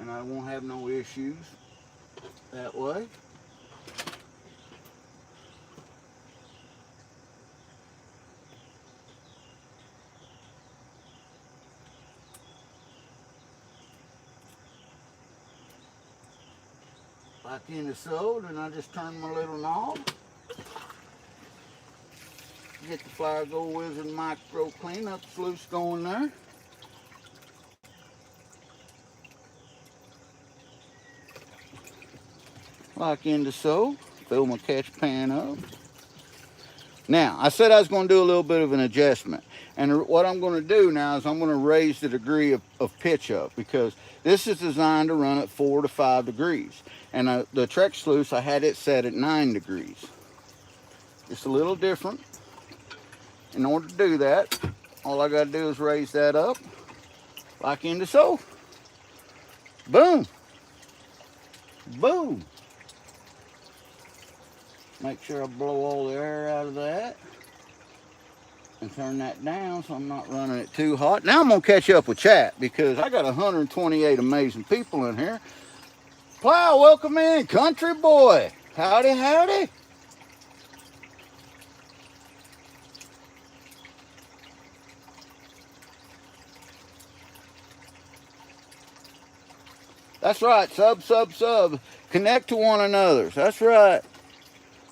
And I won't have no issues that way. Back into so, then I just turn my little knob. Get the Flyer Gold Wizard Micro Cleanup Sluice going there. Like into so. Fill my catch pan up. Now, I said I was going to do a little bit of an adjustment. And what I'm going to do now is I'm going to raise the degree of pitch up, because this is designed to run at 4 to 5 degrees. And the Trek sluice, I had it set at 9 degrees. It's a little different. In order to do that, all I got to do is raise that up, like into so. Boom. Boom. Make sure I blow all the air out of that. And turn that down so I'm not running it too hot. Now I'm going to catch up with chat, because I got 128 amazing people in here. Plow, welcome in, country boy. Howdy, howdy. That's right, sub. Connect to one another. That's right.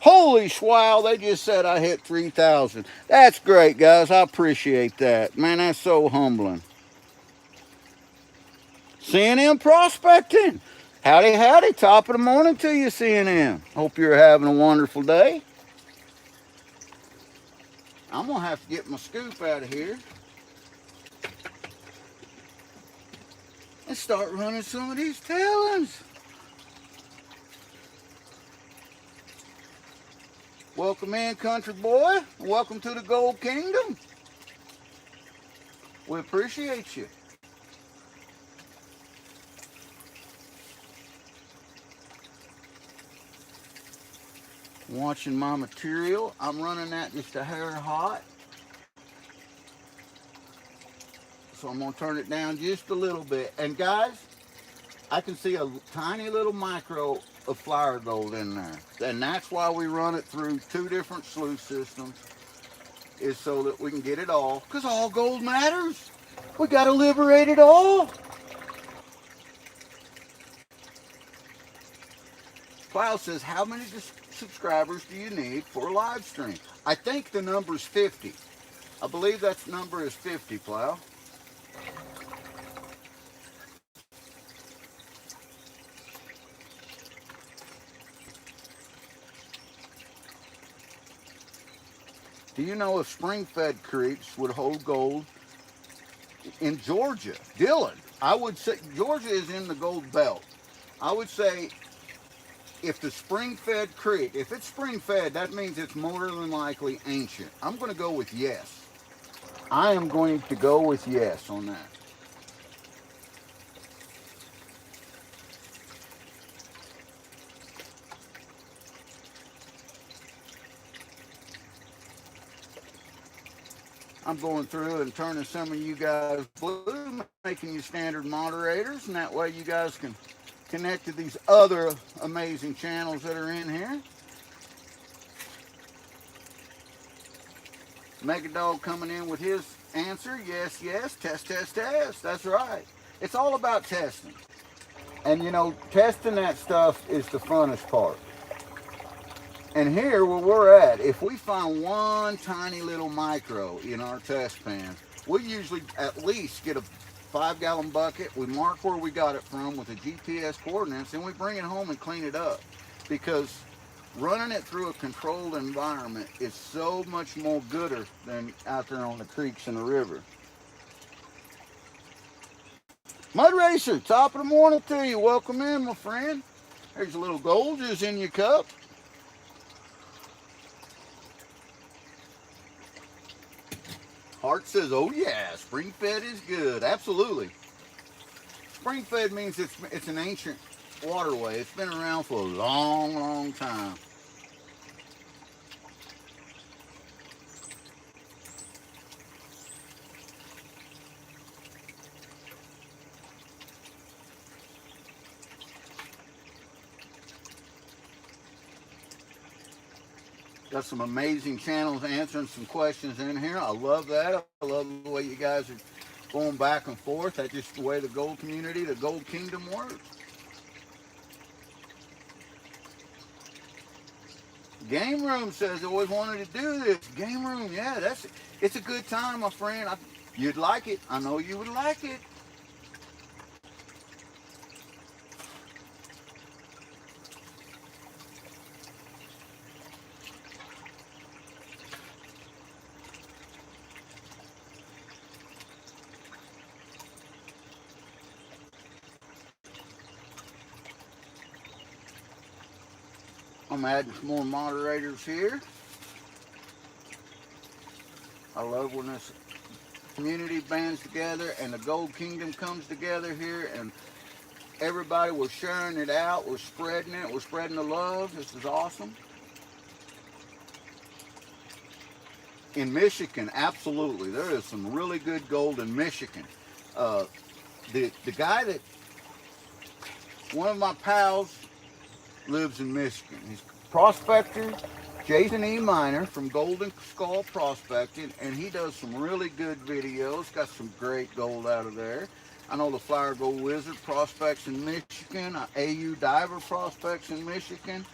Holy swell, they just said I hit 3,000. That's great, guys. I appreciate that. Man, that's so humbling. CNM prospecting. Howdy, howdy. Top of the morning to you, CNM. Hope you're having a wonderful day. I'm going to have to get my scoop out of here and start running some of these tailings. Welcome in, country boy. Welcome to the Gold Kingdom. We appreciate you. Watching my material. I'm running that just a hair hot. So I'm going to turn it down just a little bit. And guys, I can see a tiny little micro of flour gold in there. And that's why we run it through 2 different sluice systems, is so that we can get it all. Because all gold matters. We got to liberate it all. Plow says, how many subscribers do you need for a live stream? I think the number's 50. I believe that number is 50, Plow. Do you know if spring-fed creeks would hold gold in Georgia? Dylan, I would say Georgia is in the gold belt. I would say if the spring-fed creek, if it's spring-fed, that means it's more than likely ancient. I'm going to go with yes. I am going to go with yes on that. I'm going through and turning some of you guys blue, making you standard moderators, and that way you guys can connect to these other amazing channels that are in here. Megadog coming in with his answer. Yes, yes. Test, test, test. That's right. It's all about testing. And you know, testing that stuff is the funnest part. And here where we're at, if we find one tiny little micro in our test pan, we usually at least get a 5-gallon bucket. We mark where we got it from with the GPS coordinates, and we bring it home and clean it up. Because running it through a controlled environment is so much more gooder than out there on the creeks and the river. Mud Racer, top of the morning to you. Welcome in, my friend. There's a little Goldgers in your cup. Hart says, oh yeah, spring-fed is good. Absolutely. Spring-fed means it's an ancient waterway. It's been around for a long, long time. Got some amazing channels answering some questions in here. I love that. I love the way you guys are going back and forth. That's just the way the gold community, the gold kingdom works. Game Room says, always wanted to do this. Game Room, yeah, it's a good time, my friend. You'd like it. I know you would like it. I'm adding some more moderators here. I love when this community bands together and the Gold Kingdom comes together here, and everybody, we're sharing it out, we're spreading it, we're spreading the love. This is awesome. In Michigan, absolutely, there is some really good gold in Michigan. The guy that, one of my pals lives in Michigan. He's Prospector, Jason E. Miner from Golden Skull Prospecting, and he does some really good videos. Got some great gold out of there. I know the Flower Gold Wizard prospects in Michigan, AU Diver prospects in Michigan.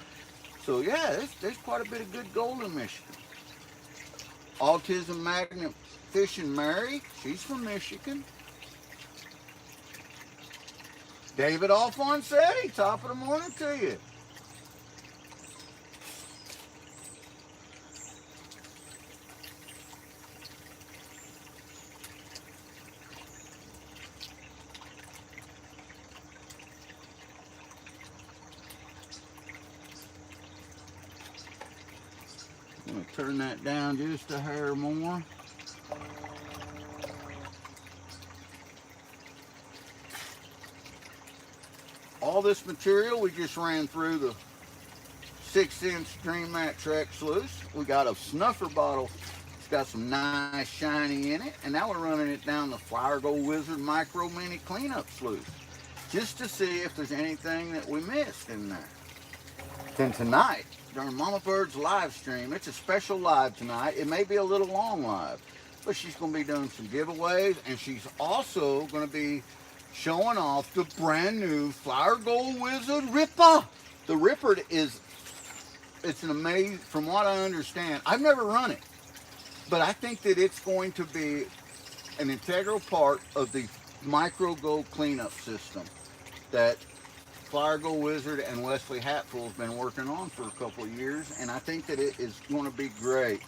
So yeah, there's quite a bit of good gold in Michigan. Autism Magnet Fishing Mary, she's from Michigan. David Alfonsetti, top of the morning to you. I'm going to turn that down just a hair more. all this material we just ran through the 6-inch Dream Mat Trek sluice. We got a snuffer bottle. It's got some nice shiny in it. And now we're running it down the Flower Gold Wizard Micro Mini Cleanup Sluice, just to see if there's anything that we missed in there. Then tonight, during Mama Bird's live stream, it's a special live tonight. It may be a little long live, but she's going to be doing some giveaways, and she's also going to be showing off the brand new Flower Gold Wizard Ripper. The Ripper it's an amazing, from what I understand, I've never run it, but I think that it's going to be an integral part of the micro gold cleanup system that Flower Gold Wizard and Wesley Hatfull has been working on for a couple of years, and I think that it is going to be great.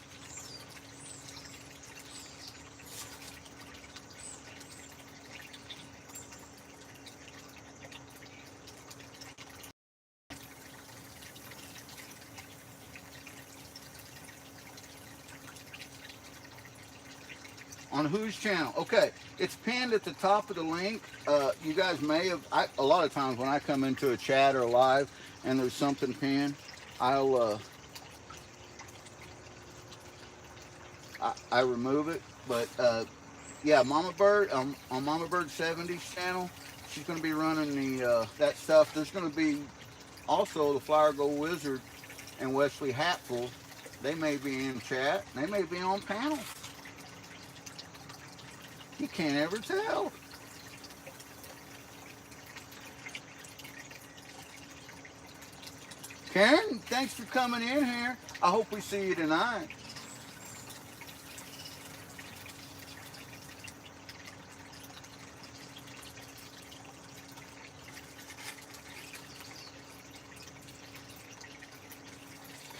On whose channel? Okay, it's pinned at the top of the link. You guys may have, a lot of times when I come into a chat or a live and there's something pinned, I remove it. But yeah, Mama Bird, on Mama Bird 70's channel, she's going to be running the that stuff. There's going to be also the Flower Gold Wizard and Wesley Hatfull. They may be in chat. They may be on panel. You can't ever tell. Karen, thanks for coming in here. I hope we see you tonight.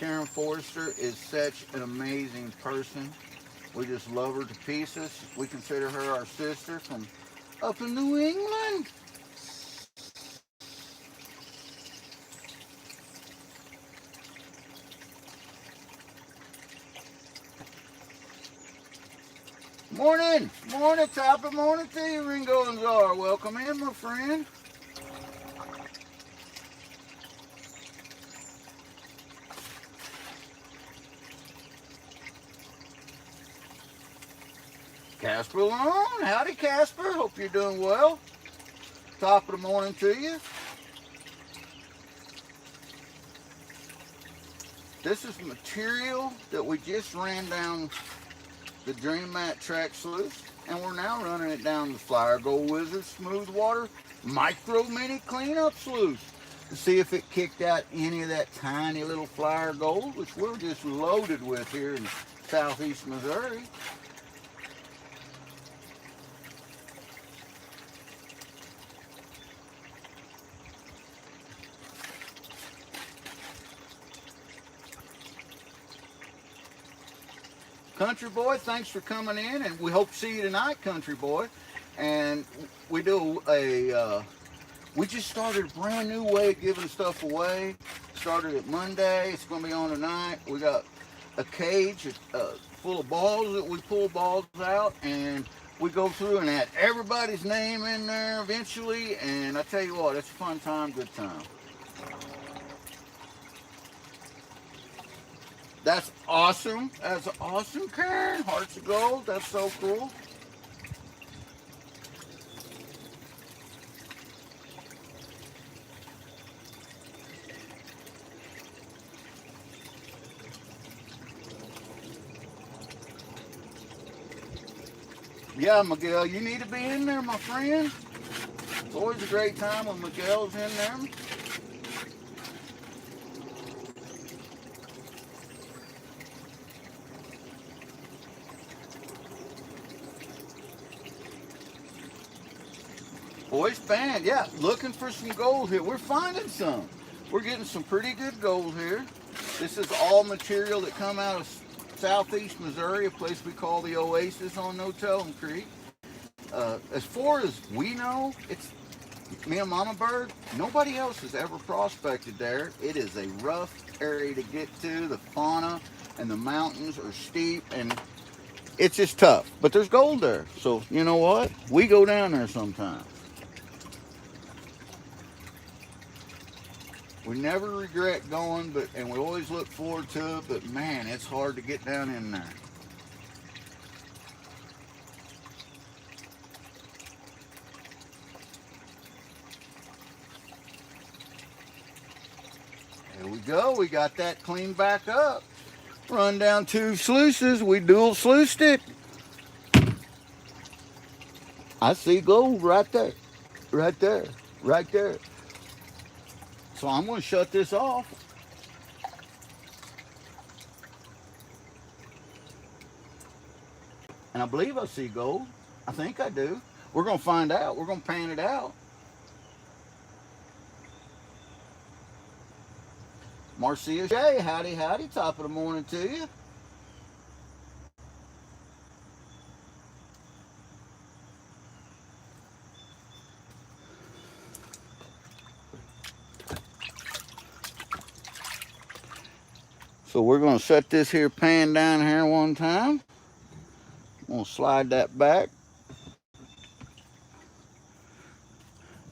Karen Forrester is such an amazing person. We just love her to pieces. We consider her our sister from up in New England. Morning, morning, top of morning to you, Ringo and Czar. Welcome in, my friend. Casper Long, howdy Casper, hope you're doing well. Top of the morning to you. This is material that we just ran down the Dream Mat Track Sluice, and we're now running it down the Flower Gold Wizard Smooth Water Micro Mini Cleanup Sluice to see if it kicked out any of that tiny little flower gold, which we're just loaded with here in southeast Missouri. Country Boy, thanks for coming in, and we hope to see you tonight, Country Boy. And we do we just started a brand new way of giving stuff away. Started it Monday. It's going to be on tonight. We got a cage full of balls that we pull balls out, and we go through and add everybody's name in there eventually. And I tell you what, it's a fun time, good time. That's awesome. That's awesome, Karen. Hearts of gold. That's so cool. Yeah, Miguel, you need to be in there, my friend. It's always a great time when Miguel's in there. Boys Band, yeah, looking for some gold here. We're finding some. We're getting some pretty good gold here. This is all material that come out of southeast Missouri, a place we call the Oasis on No Tellin' Creek. As far as we know, it's me and Mama Bird. Nobody else has ever prospected there. It is a rough area to get to. The fauna and the mountains are steep, and it's just tough. But there's gold there, so you know what? We go down there sometimes. We never regret going, and we always look forward to it, but man, it's hard to get down in there. There we go. We got that cleaned back up. Run down 2 sluices. We dual sluiced it. I see gold right there. Right there. Right there. So I'm going to shut this off. And I believe I see gold. I think I do. We're going to find out. We're going to pan it out. Marcia Shay, howdy, howdy. Top of the morning to you. So we're going to set this here pan down here one time. I'm going to slide that back.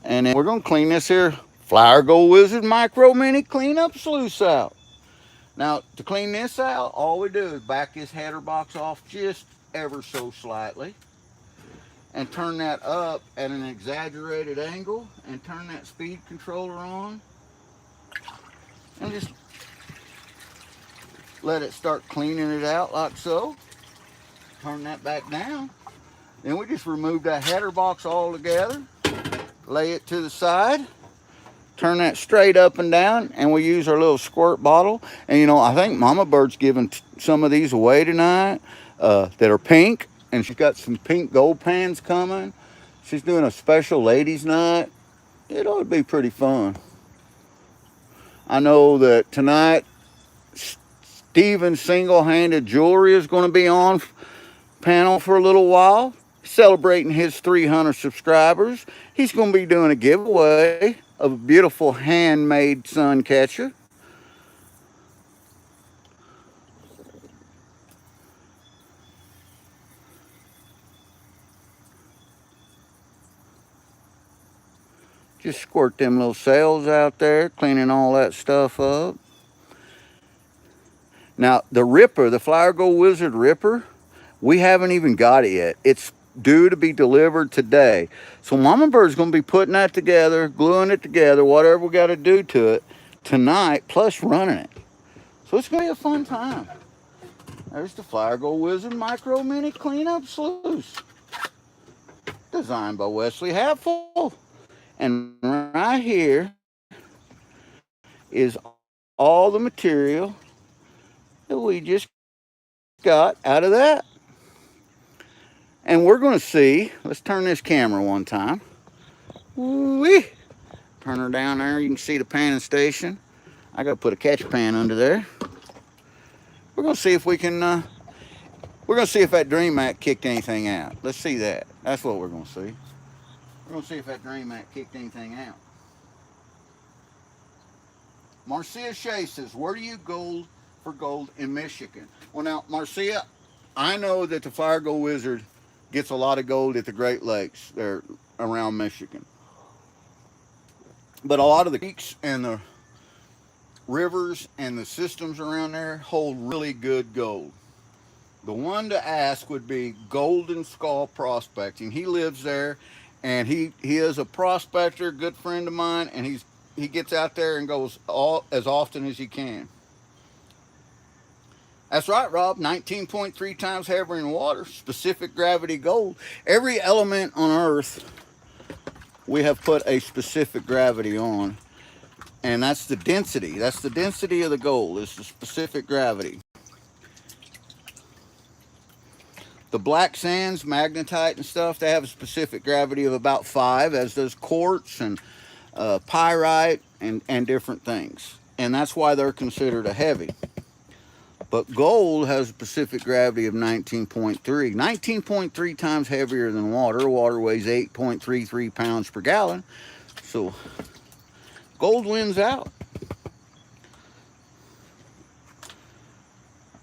And then we're going to clean this here Flower Gold Wizard Micro Mini Cleanup Sluice out. Now, to clean this out, all we do is back this header box off just ever so slightly. And turn that up at an exaggerated angle. And turn that speed controller on. And just let it start cleaning it out like so. Turn that back down. Then we just remove that header box all together. Lay it to the side. Turn that straight up and down, and we use our little squirt bottle. And you know, I think Mama Bird's giving some of these away tonight that are pink, and she's got some pink gold pans coming. She's doing a special ladies night. It ought to be pretty fun. I know that tonight Steven's single-handed jewelry is going to be on panel for a little while, celebrating his 300 subscribers. He's going to be doing a giveaway of a beautiful handmade sun catcher. Just squirt them little sails out there, cleaning all that stuff up. Now, the Ripper, the Flower Gold Wizard Ripper, we haven't even got it yet. It's due to be delivered today. So Mama Bird's going to be putting that together, gluing it together, whatever we got to do to it tonight, plus running it. So it's going to be a fun time. There's the Flower Gold Wizard Micro Mini Cleanup Sluice. Designed by Wesley Hatfull. And right here is all the material that we just got out of that. And we're going to see, let's turn this camera one time. Woo-wee. Turn her down there, you can see the panning station. I got to put a catch pan under there. We're going to see if we can, we're going to see if that Dream Mat kicked anything out. Let's see that. That's what we're going to see. We're going to see if that Dream Mat kicked anything out. Marcia Shea says, where do you go for gold in Michigan? Well, now, Marcia, I know that the Flower Gold Wizard gets a lot of gold at the Great Lakes there around Michigan. But a lot of the creeks and the rivers and the systems around there hold really good gold. The one to ask would be Golden Skull Prospecting. He lives there, and he is a prospector, good friend of mine, and he gets out there and goes as often as he can. That's right, Rob. 19.3 times heavier in water. Specific gravity gold. Every element on Earth we have put a specific gravity on. And that's the density. That's the density of the gold. It's the specific gravity. The black sands, magnetite and stuff, they have a specific gravity of about 5, as does quartz and pyrite and different things. And that's why they're considered a heavy. But gold has a specific gravity of 19.3. 19.3 times heavier than water. Water weighs 8.33 pounds per gallon. So gold wins out.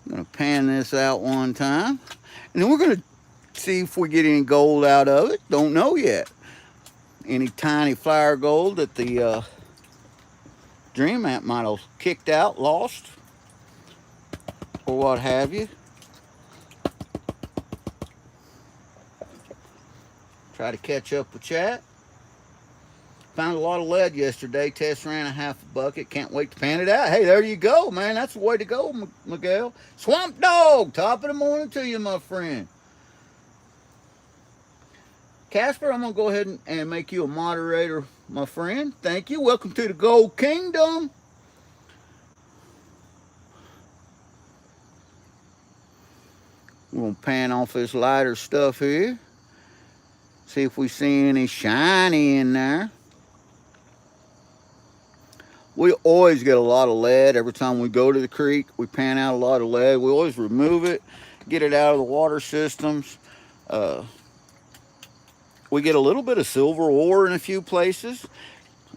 I'm going to pan this out one time. And then we're going to see if we get any gold out of it. Don't know yet. Any tiny flower gold that the Dream Mat might have kicked out, lost, or what have you. Try to catch up with chat. Found a lot of lead yesterday. Test ran a half a bucket. Can't wait to pan it out. Hey, there you go, man. That's the way to go, Miguel. Swamp Dog, top of the morning to you, my friend. Casper, I'm going to go ahead and make you a moderator, my friend. Thank you. Welcome to the Gold Kingdom. We're going to pan off this lighter stuff here. See if we see any shiny in there. We always get a lot of lead. Every time we go to the creek, we pan out a lot of lead. We always remove it, get it out of the water systems. We get a little bit of silver ore in a few places.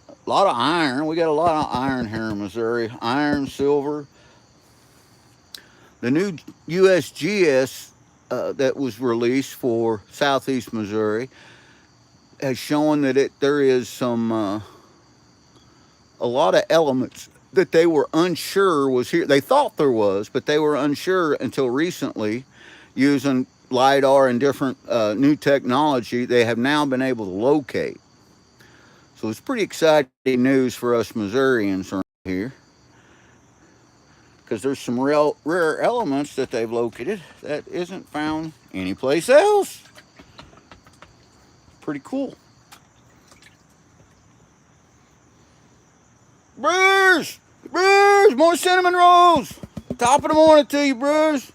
A lot of iron. We got a lot of iron here in Missouri. Iron, silver. The new USGS that was released for southeast Missouri has shown that there is some a lot of elements that they were unsure was here. They thought there was, but they were unsure until recently, using LiDAR and different new technology. They have now been able to locate. So it's pretty exciting news for us Missourians around here, because there's some rare elements that they've located that isn't found anyplace else. Pretty cool. Bruce! Bruce! More cinnamon rolls! Top of the morning to you, Bruce.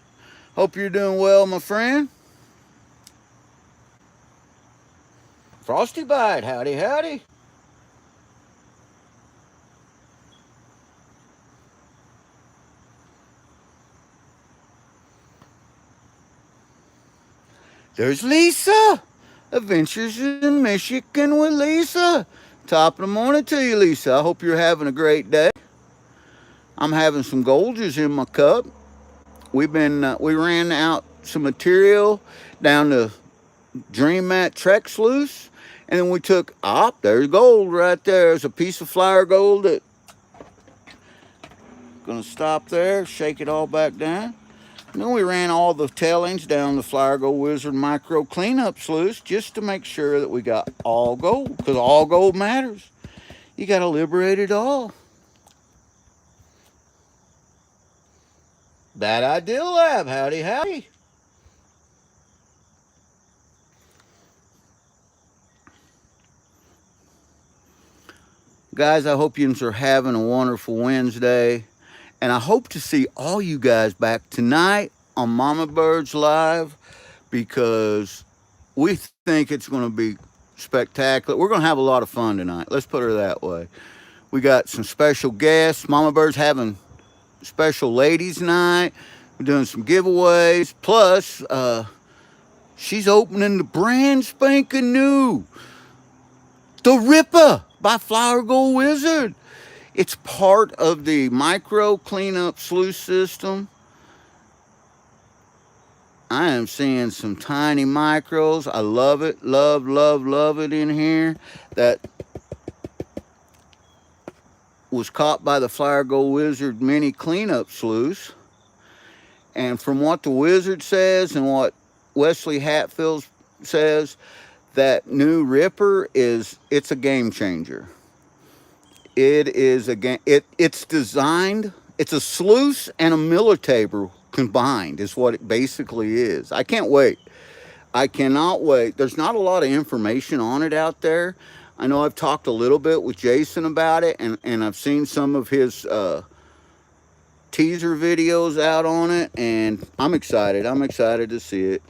Hope you're doing well, my friend. Frosty Bite, howdy, howdy. There's Lisa. Adventures in Michigan with Lisa. Top of the morning to you, Lisa. I hope you're having a great day. I'm having some Goldgers in my cup. We ran out some material down the Dream Mat Trek sluice, and then we took, there's gold right there. There's a piece of flour gold that, gonna stop there, shake it all back down. And then we ran all the tailings down the Flower Gold Wizard micro cleanup sluice just to make sure that we got all gold, because all gold matters. You got to liberate it all. Bad Idea Lab, howdy, howdy. Guys, I hope you are having a wonderful Wednesday. And I hope to see all you guys back tonight on Mama Bird's Live, because we think it's going to be spectacular. We're going to have a lot of fun tonight. Let's put her that way. We got some special guests. Mama Bird's having special ladies night. We're doing some giveaways. Plus, she's opening the brand spanking new The Ripper by Flower Gold Wizard. It's part of the micro cleanup sluice system. I am seeing some tiny micros. I love it. Love, love, love it in here. That was caught by the Flower Gold Wizard mini cleanup sluice. And from what the Wizard says and what Wesley Hatfield says, that new Ripper it's a game changer. It is a game. It's designed. It's a sluice and a millitable combined is what it basically is. I can't wait. I cannot wait. There's not a lot of information on it out there. I know I've talked a little bit with Jason about it, and I've seen some of his teaser videos out on it, and I'm excited. I'm excited to see it.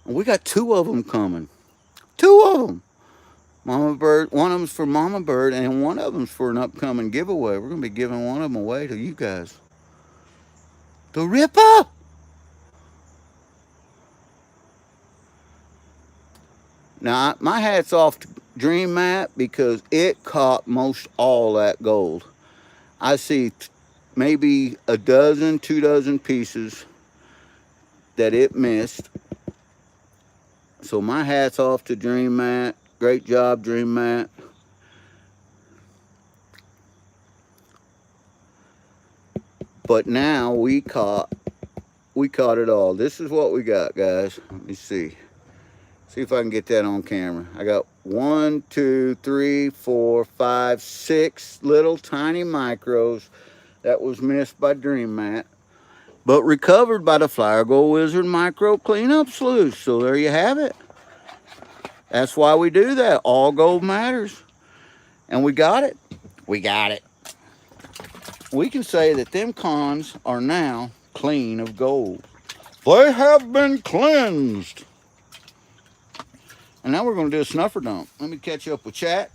And we got 2 of them coming. 2 of them. Mama Bird, one of them's for Mama Bird, and one of them's for an upcoming giveaway. We're going to be giving one of them away to you guys. The Ripper! Now, my hat's off to Dream Mat, because it caught most all that gold. I see maybe 2 dozen pieces that it missed. So my hat's off to Dream Mat. Great job, Dream Mat. But now we caught it all. This is what we got, guys. Let me see. See if I can get that on camera. I got 1, 2, 3, 4, 5, 6 little tiny micros that was missed by Dream Mat, but recovered by the Flyer Gold Wizard Micro Cleanup Sluice. So there you have it. That's why we do that. All gold matters. And we got it. We got it. We can say that them cons are now clean of gold. They have been cleansed. And now we're going to do a snuffer dump. Let me catch up with chat.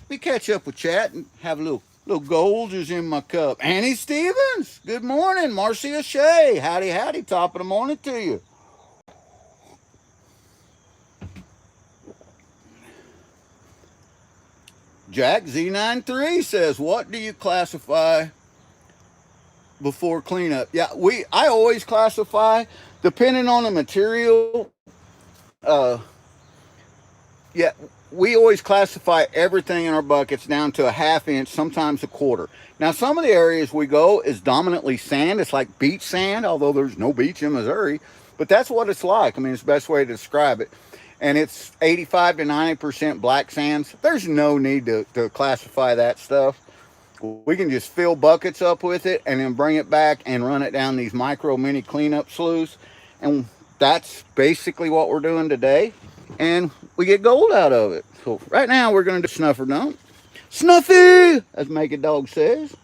We catch up with chat and have a little Goldgers in my cup. Annie Stevens, good morning. Marcia Shea, howdy, howdy. Top of the morning to you. Jack Z93 says, what do you classify before cleanup? Yeah, I always classify, depending on the material. Yeah, we always classify everything in our buckets down to a 1/2 inch, sometimes a 1/4. Now, some of the areas we go is dominantly sand. It's like beach sand, although there's no beach in Missouri. But that's what it's like. I mean, it's the best way to describe it. And it's 85 to 90% black sands. There's no need to classify that stuff. We can just fill buckets up with it and then bring it back and run it down these micro mini cleanup sloughs. And that's basically what we're doing today. And we get gold out of it. So right now we're going to do snuffer dump. Snuffy, as Make a Dog says.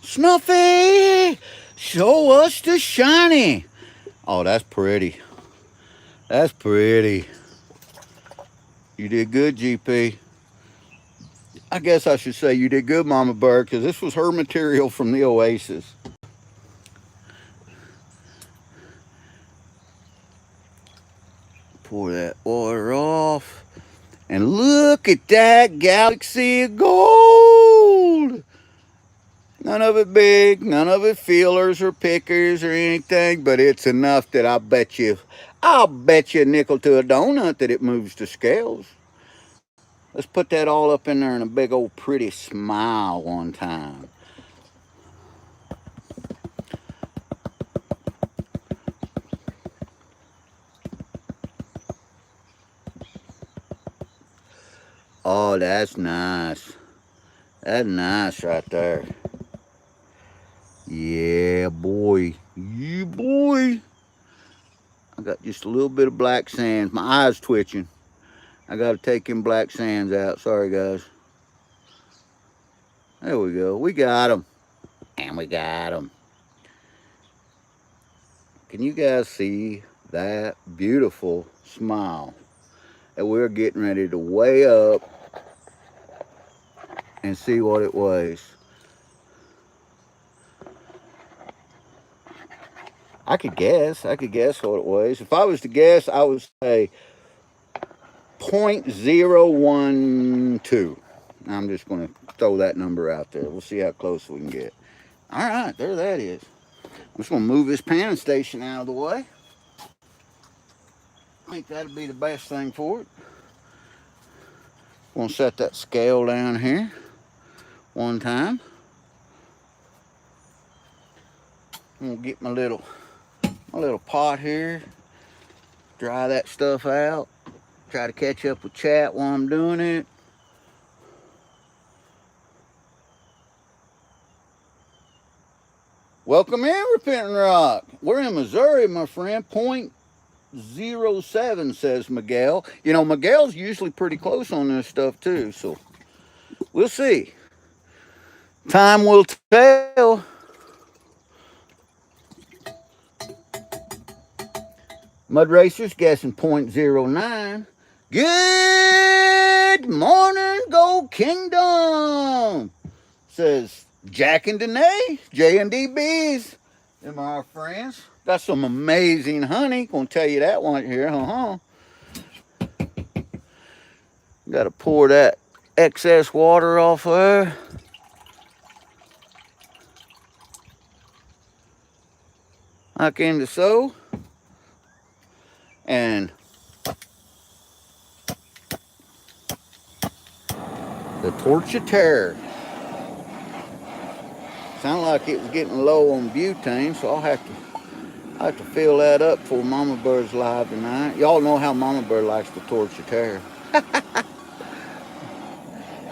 Snuffy, show us the shiny. Oh, that's pretty. That's pretty. You did good, GP. I guess I should say you did good, Mama Bird, because this was her material from the Oasis. Pour that water off. And look at that galaxy of gold. None of it big, none of it feelers or pickers or anything, but it's enough that I'll bet you a nickel to a donut that it moves the scales. Let's put that all up in there in a big old pretty smile one time. Oh, that's nice. That's nice right there. Yeah, boy. Yeah, boy. I got just a little bit of black sands. My eye's twitching. I got to take them black sands out. Sorry, guys. There we go. We got them. And we got them. Can you guys see that beautiful smile that we're getting ready to weigh up and see what it weighs? I could guess what it weighs. If I was to guess, I would say 0.012. I'm just going to throw that number out there. We'll see how close we can get. All right, there that is. I'm just going to move this panning station out of the way. I think that'll be the best thing for it. I'm going to set that scale down here one time. I'm going to get my little pot here, dry that stuff out, try to catch up with chat while I'm doing it. Welcome in, Repentant Rock. We're in Missouri, my friend. 0.07, says Miguel. You know, Miguel's usually pretty close on this stuff too, so we'll see. Time will tell. Mud Racers guessing 0.09. Good morning, Gold Kingdom, says Jack and Danae, J&DBs. Them are our friends. Got some amazing honey. Gonna tell you that one here. Got to pour that excess water off there. Like into so. And The torch of terror. Sounded like it was getting low on butane, so I have to fill that up before Mama Bird's live tonight. Y'all know how Mama Bird likes the torch of terror.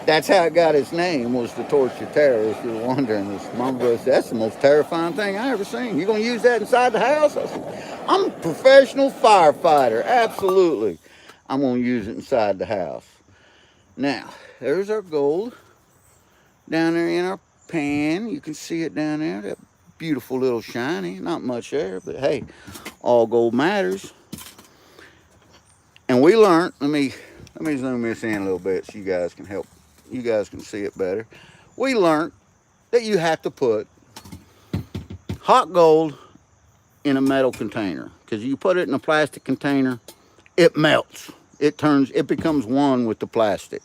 That's how it got its name, was the torch of terror, if you're wondering. Mama Bird said, that's the most terrifying thing I ever seen. You gonna use that inside the house? I said, I'm a professional firefighter, absolutely. I'm gonna use it inside the house. Now, there's our gold down there in our pan. You can see it down there, that beautiful little shiny. Not much there, but hey, all gold matters. And we learned, let me zoom this in a little bit so you guys can see it better. We learned that you have to put hot gold in a metal container, because you put it in a plastic container, it melts. It becomes one with the plastic.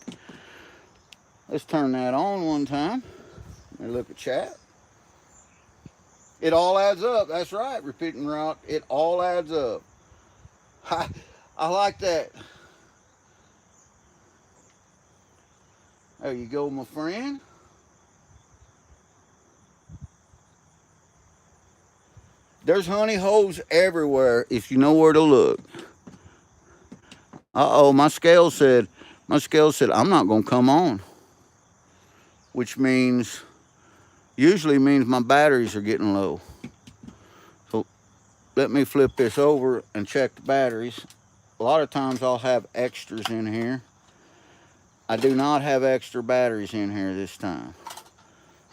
Let's turn that on one time. Let me look at chat. It all adds up. That's right. Repeating route. It all adds up. I like that. There you go, my friend. There's honey holes everywhere if you know where to look. Uh-oh, my scale said, I'm not going to come on. Which usually means my batteries are getting low. So let me flip this over and check the batteries. A lot of times I'll have extras in here. I do not have extra batteries in here this time,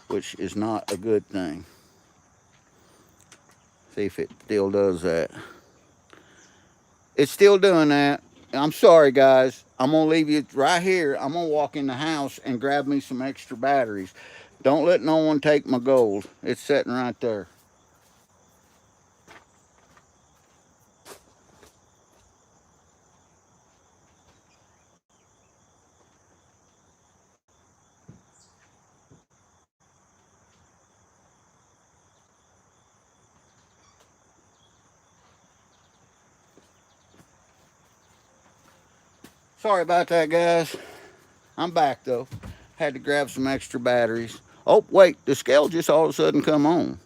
which is not a good thing. See if it still does that. It's still doing that. I'm sorry, guys. I'm going to leave you right here. I'm going to walk in the house and grab me some extra batteries. Don't let no one take my gold. It's sitting right there. Sorry about that, guys. I'm back, though. Had to grab some extra batteries. Oh, wait. The scale just all of a sudden come on.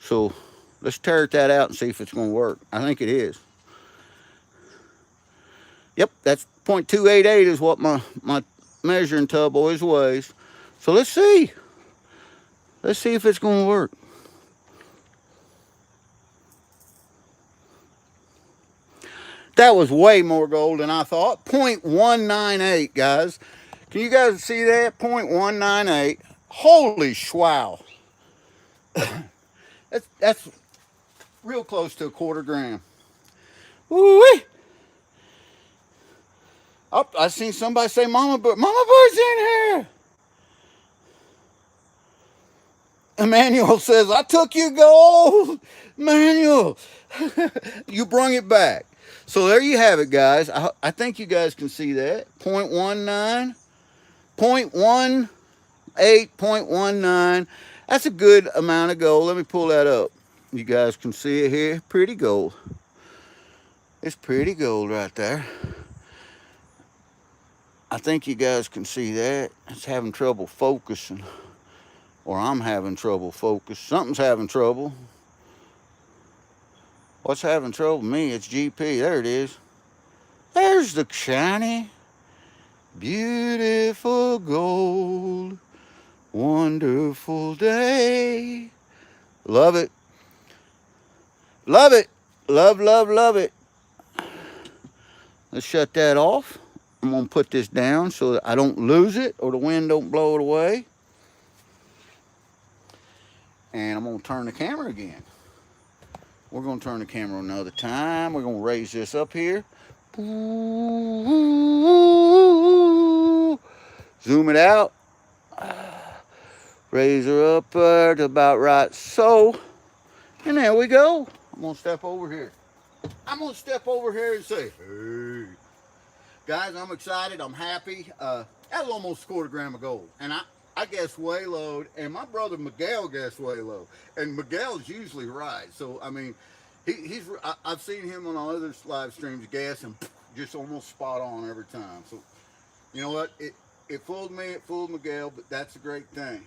So let's tear that out and see if it's going to work. I think it is. Yep, that's 0.288 is what my measuring tub always weighs. So let's see. Let's see if it's going to work. That was way more gold than I thought. 0.198, guys. Can you guys see that? 0.198. Holy schwow. That's real close to a quarter gram. Woo-wee. Oh, I seen somebody say Mama Bird's in here. Emmanuel says, I took your gold. Emmanuel, you brung it back. So there you have it, guys. I think you guys can see that. 0.19, 0.18, 0.19. That's a good amount of gold. Let me pull that up. You guys can see it here. Pretty gold. It's pretty gold right there. I think you guys can see that. It's having trouble focusing. Or I'm having trouble focusing. Something's having trouble. What's having trouble with me? It's GP. There it is. There's the shiny, beautiful gold. Wonderful day. Love it. Love it. Love, love, love it. Let's shut that off. I'm going to put this down so that I don't lose it or the wind don't blow it away. And I'm going to turn the camera again. We're going to turn the camera another time. We're going to raise this up here. Zoom it out. Raise her up to about right so. And there we go. I'm going to step over here. I'm going to step over here and say, hey. Guys, I'm excited. I'm happy. That was almost a quarter gram of gold. And I guessed way low. And my brother Miguel guessed way low. And Miguel's usually right. So, I mean, I've seen him on other live streams guess and just almost spot on every time. So, you know what? It fooled me, it fooled Miguel, but that's a great thing.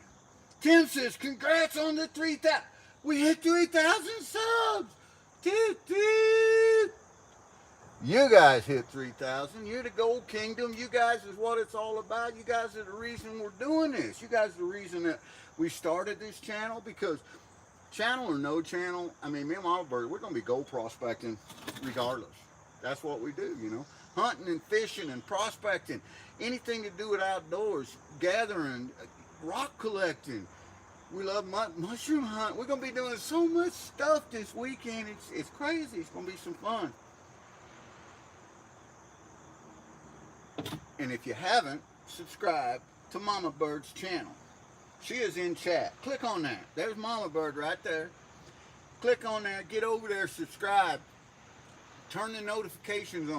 Tim says, congrats on the 3,000. We hit 3,000 subs. Toot, toot. You guys hit 3,000. You're the Gold Kingdom. You guys is what it's all about. You guys are the reason we're doing this. You guys are the reason that we started this channel, because channel or no channel, I mean, me and Mama Bird, we're going to be gold prospecting regardless. That's what we do, you know. Hunting and fishing and prospecting. Anything to do with outdoors. Gathering, rock collecting. We love mushroom hunt. We're going to be doing so much stuff this weekend. It's crazy. It's going to be some fun. And if you haven't, subscribe to Mama Bird's channel. She is in chat. Click on that. There's Mama Bird right there. Click on there. Get over there. Subscribe. Turn the notifications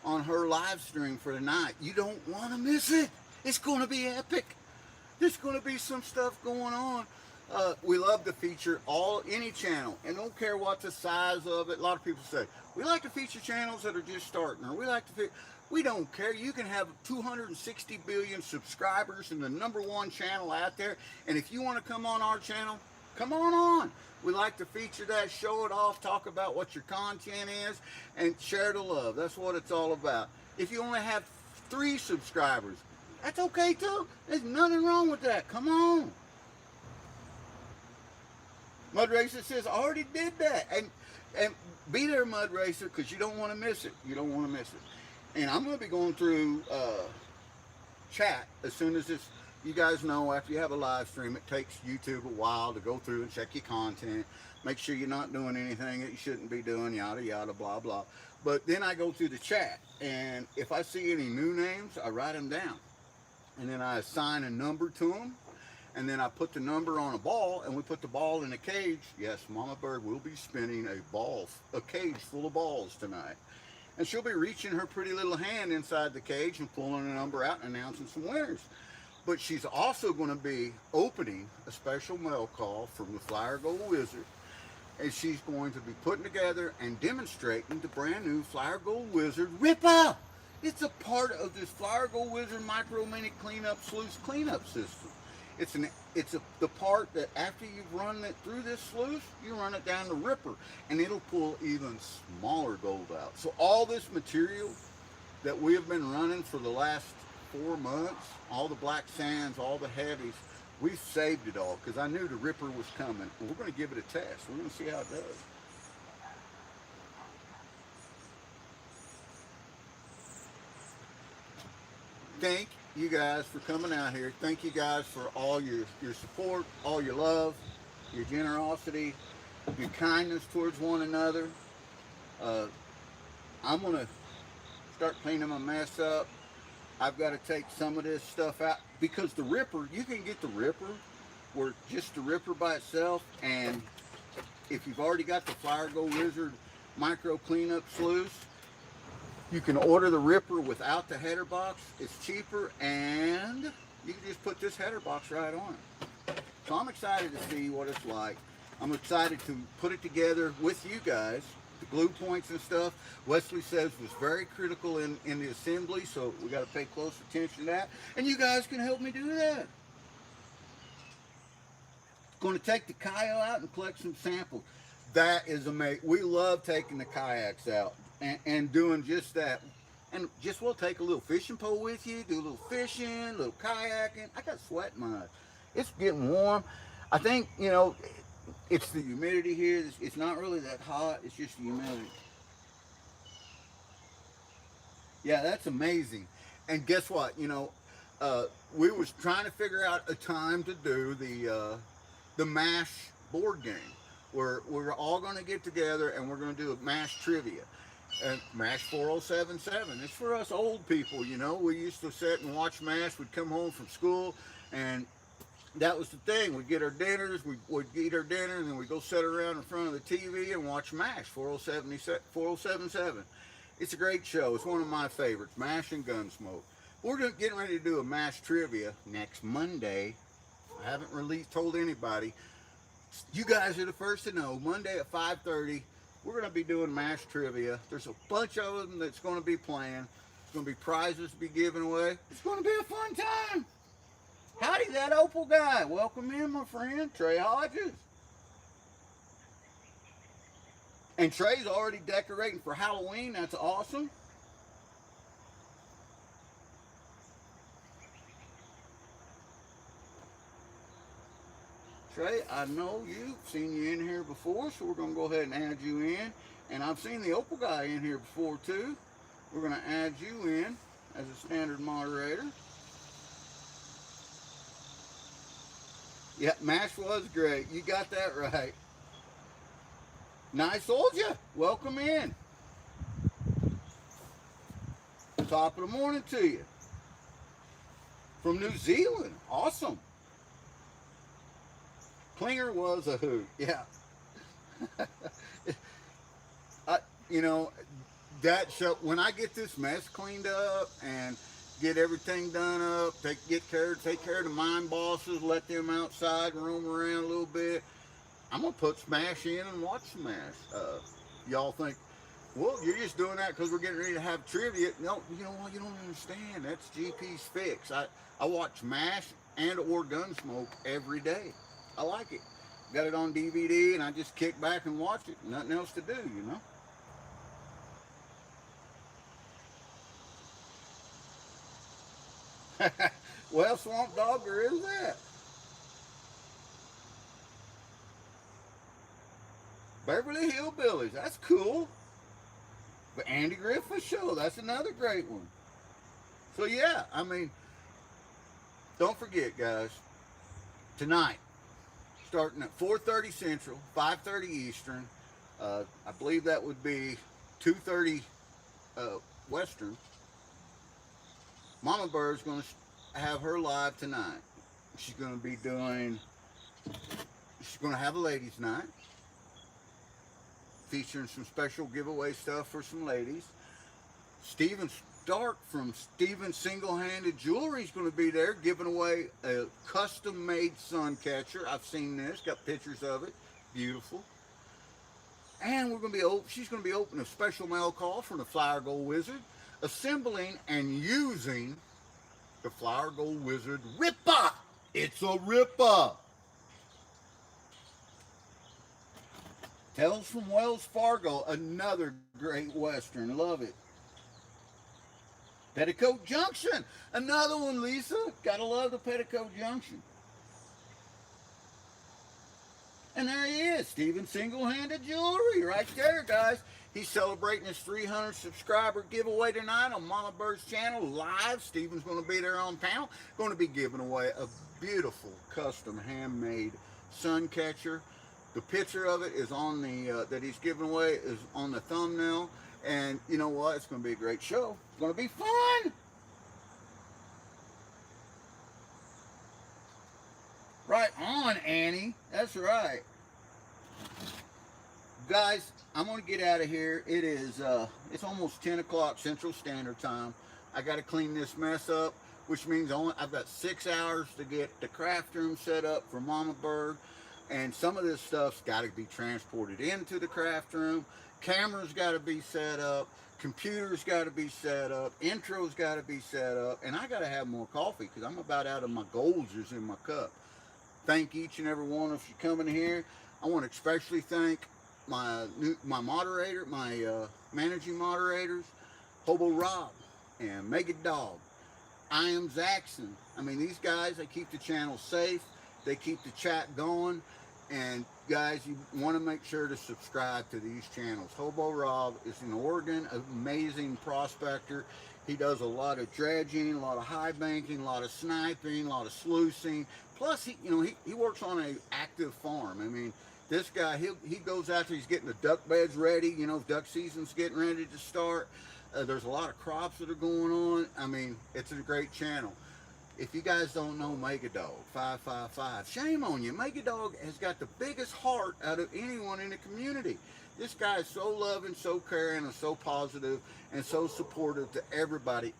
on her live stream for tonight. You don't want to miss it. It's going to be epic. There's going to be some stuff going on. We love to feature any channel, and don't care what the size of it. A lot of people say, we like to feature channels that are just starting, or we don't care. You can have 260 billion subscribers and the #1 channel out there, and if you want to come on our channel, come on. We like to feature that, show it off, talk about what your content is, and share the love. That's what it's all about. If you only have 3 subscribers, that's okay too. There's nothing wrong with that. Come on. Mud Racer says, I already did that. And be there, Mud Racer, because you don't want to miss it. You don't want to miss it. And I'm going to be going through chat as soon as this. You guys know, after you have a live stream, it takes YouTube a while to go through and check your content. Make sure you're not doing anything that you shouldn't be doing, yada, yada, blah, blah. But then I go through the chat. And if I see any new names, I write them down. And then I assign a number to them. And then I put the number on a ball, and we put the ball in a cage. Yes, Mama Bird will be spinning a cage full of balls tonight. And she'll be reaching her pretty little hand inside the cage and pulling a number out and announcing some winners. But she's also going to be opening a special mail call from the Flyer Gold Wizard. And she's going to be putting together and demonstrating the brand new Flyer Gold Wizard Rip-Up. It's a part of this Flyer Gold Wizard Micro Mini Cleanup Sluice Cleanup System. It's the part that after you've run it through this sluice, you run it down the ripper, and it'll pull even smaller gold out. So all this material that we have been running for the last 4 months, all the black sands, all the heavies, we've saved it all because I knew the ripper was coming. And we're going to give it a test. We're going to see how it does. Thank you guys for coming out here. Thank you guys for all your support, all your love, your generosity, your kindness towards one another. I'm going to start cleaning my mess up. I've got to take some of this stuff out because the ripper, you can get the ripper or just the ripper by itself, and if you've already got the Flyer Gold Wizard Micro Cleanup Sluice, you can order the ripper without the header box. It's cheaper, and you can just put this header box right on it. So I'm excited to see what it's like. I'm excited to put it together with you guys. The glue points and stuff, Wesley says, was very critical in the assembly, so we got to pay close attention to that. And you guys can help me do that. Going to take the kayak out and collect some samples. That is amazing. We love taking the kayaks out. And doing just that. And just we'll take a little fishing pole with you, do a little fishing, a little kayaking. I got sweat in my eyes. It's getting warm. I think, you know, it's the humidity here. It's not really that hot. It's just the humidity. Yeah, that's amazing. And guess what? You know, we was trying to figure out a time to do the MASH board game. Where we're all going to get together and we're going to do a MASH trivia. And MASH 4077. It's for us old people, you know. We used to sit and watch MASH. We'd come home from school, and that was the thing. We'd get our dinners, we'd eat our dinner, and then we'd go sit around in front of the TV and watch MASH 4077. It's a great show. It's one of my favorites, MASH and Gunsmoke. We're getting ready to do a MASH trivia next Monday. I haven't told anybody. You guys are the first to know. Monday at 5:30. We're going to be doing MASH trivia. There's a bunch of them that's going to be playing. It's going to be prizes to be given away. It's going to be a fun time. Howdy, that Opal guy. Welcome in, my friend, Trey Hodges. And Trey's already decorating for Halloween. That's awesome. Trey, I know you. Seen you in here before, so we're going to go ahead and add you in. And I've seen the Opal guy in here before, too. We're going to add you in as a standard moderator. Yeah, MASH was great. You got that right. Nice old you. Welcome in. Top of the morning to you. From New Zealand. Awesome. Klinger was a hoot. Yeah. You know, that show, when I get this mess cleaned up and get everything done up, take care of the mine bosses, let them outside, roam around a little bit, I'm going to put Smash in and watch Smash. Y'all think, well, you're just doing that because we're getting ready to have trivia. No, you know what? You don't understand. That's GP's fix. I watch MASH and or Gunsmoke every day. I like it. Got it on DVD, and I just kick back and watch it. Nothing else to do, you know? Well, Swamp Dog, there is that. Beverly Hillbillies, that's cool. The Andy Griffith Show, that's another great one. So yeah, I mean, don't forget, guys, tonight, starting at 4:30 Central, 5:30 Eastern, I believe that would be 2:30 Western, Mama Bird's going to have her live tonight. She's going to be doing, she's going to have a ladies' night, featuring some special giveaway stuff for some ladies. Steven Stark from Steven Single-Handed Jewelry is going to be there giving away a custom-made sun catcher. I've seen this, got pictures of it. Beautiful. And we're going to be she's going to be opening a special mail call from the Flower Gold Wizard, assembling and using the Flower Gold Wizard Ripper. It's a Ripper. Tales from Wells Fargo, another great Western. Love it. Petticoat Junction, another one, Lisa. Gotta love the Petticoat Junction. And there he is, Steven Single-Handed Jewelry, right there, guys. He's celebrating his 300 subscriber giveaway tonight on Mama Bird's channel live. Steven's going to be there on panel. Going to be giving away a beautiful custom handmade sun catcher. The picture of it is on the that he's giving away is on the thumbnail. And you know what? It's going to be a great show. It's going to be fun. Right on, Annie. That's right. Guys, I'm going to get out of here. It is, it's almost 10 o'clock Central Standard Time. I got to clean this mess up, which means I've got 6 hours to get the craft room set up for Mama Bird. And some of this stuff's got to be transported into the craft room. Cameras got to be set up. Computers got to be set up. Intro's got to be set up. And I got to have more coffee because I'm about out of my Goldgers in my cup. Thank each and every one of you coming here. I want to especially thank my moderator, my managing moderators, Hobo Rob and Mega Dog. I am Zaxxon. I mean, these guys, they keep the channel safe. They keep the chat going. And guys, you want to make sure to subscribe to these channels. Hobo Rob is in Oregon, amazing prospector. He does a lot of dredging, a lot of high banking, a lot of sniping, a lot of sluicing. Plus, he works on an active farm. I mean, this guy, he goes out there, he's getting the duck beds ready. You know, duck season's getting ready to start. There's a lot of crops that are going on. I mean, it's a great channel. If you guys don't know Mega Dog 555, shame on you. Mega Dog has got the biggest heart out of anyone in the community. This guy is so loving, so caring, and so positive, and so supportive to everybody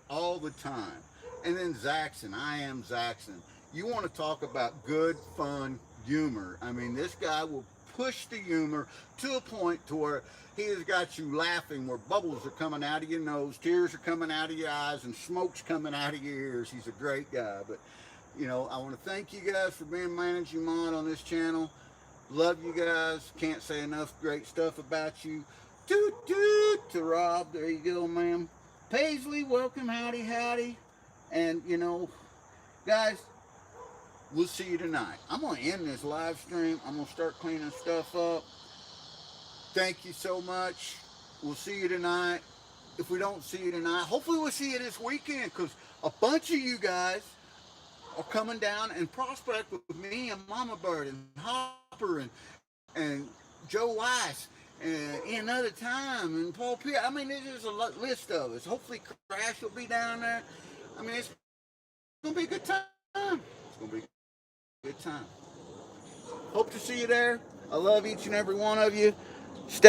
all the time. And then Zaxxon, I am Zaxxon. You want to talk about good, fun humor. I mean, this guy will pushed the humor to a point to where he has got you laughing, where bubbles are coming out of your nose, tears are coming out of your eyes, and smoke's coming out of your ears. He's a great guy. But, you know, I want to thank you guys for being managing mod on this channel. Love you guys. Can't say enough great stuff about you. Toot toot to Rob. There you go, ma'am. Paisley, welcome. Howdy, howdy. And, you know, guys, we'll see you tonight. I'm going to end this live stream. I'm going to start cleaning stuff up. Thank you so much. We'll see you tonight. If we don't see you tonight, hopefully we'll see you this weekend, because a bunch of you guys are coming down and prospect with me and Mama Bird and Hopper and Joe Weiss and another time and Paul Pierce. I mean, there's a list of us. Hopefully Crash will be down there. I mean, it's going to be a good time. It's going to be a good time. Hope to see you there. I love each and every one of you. Stay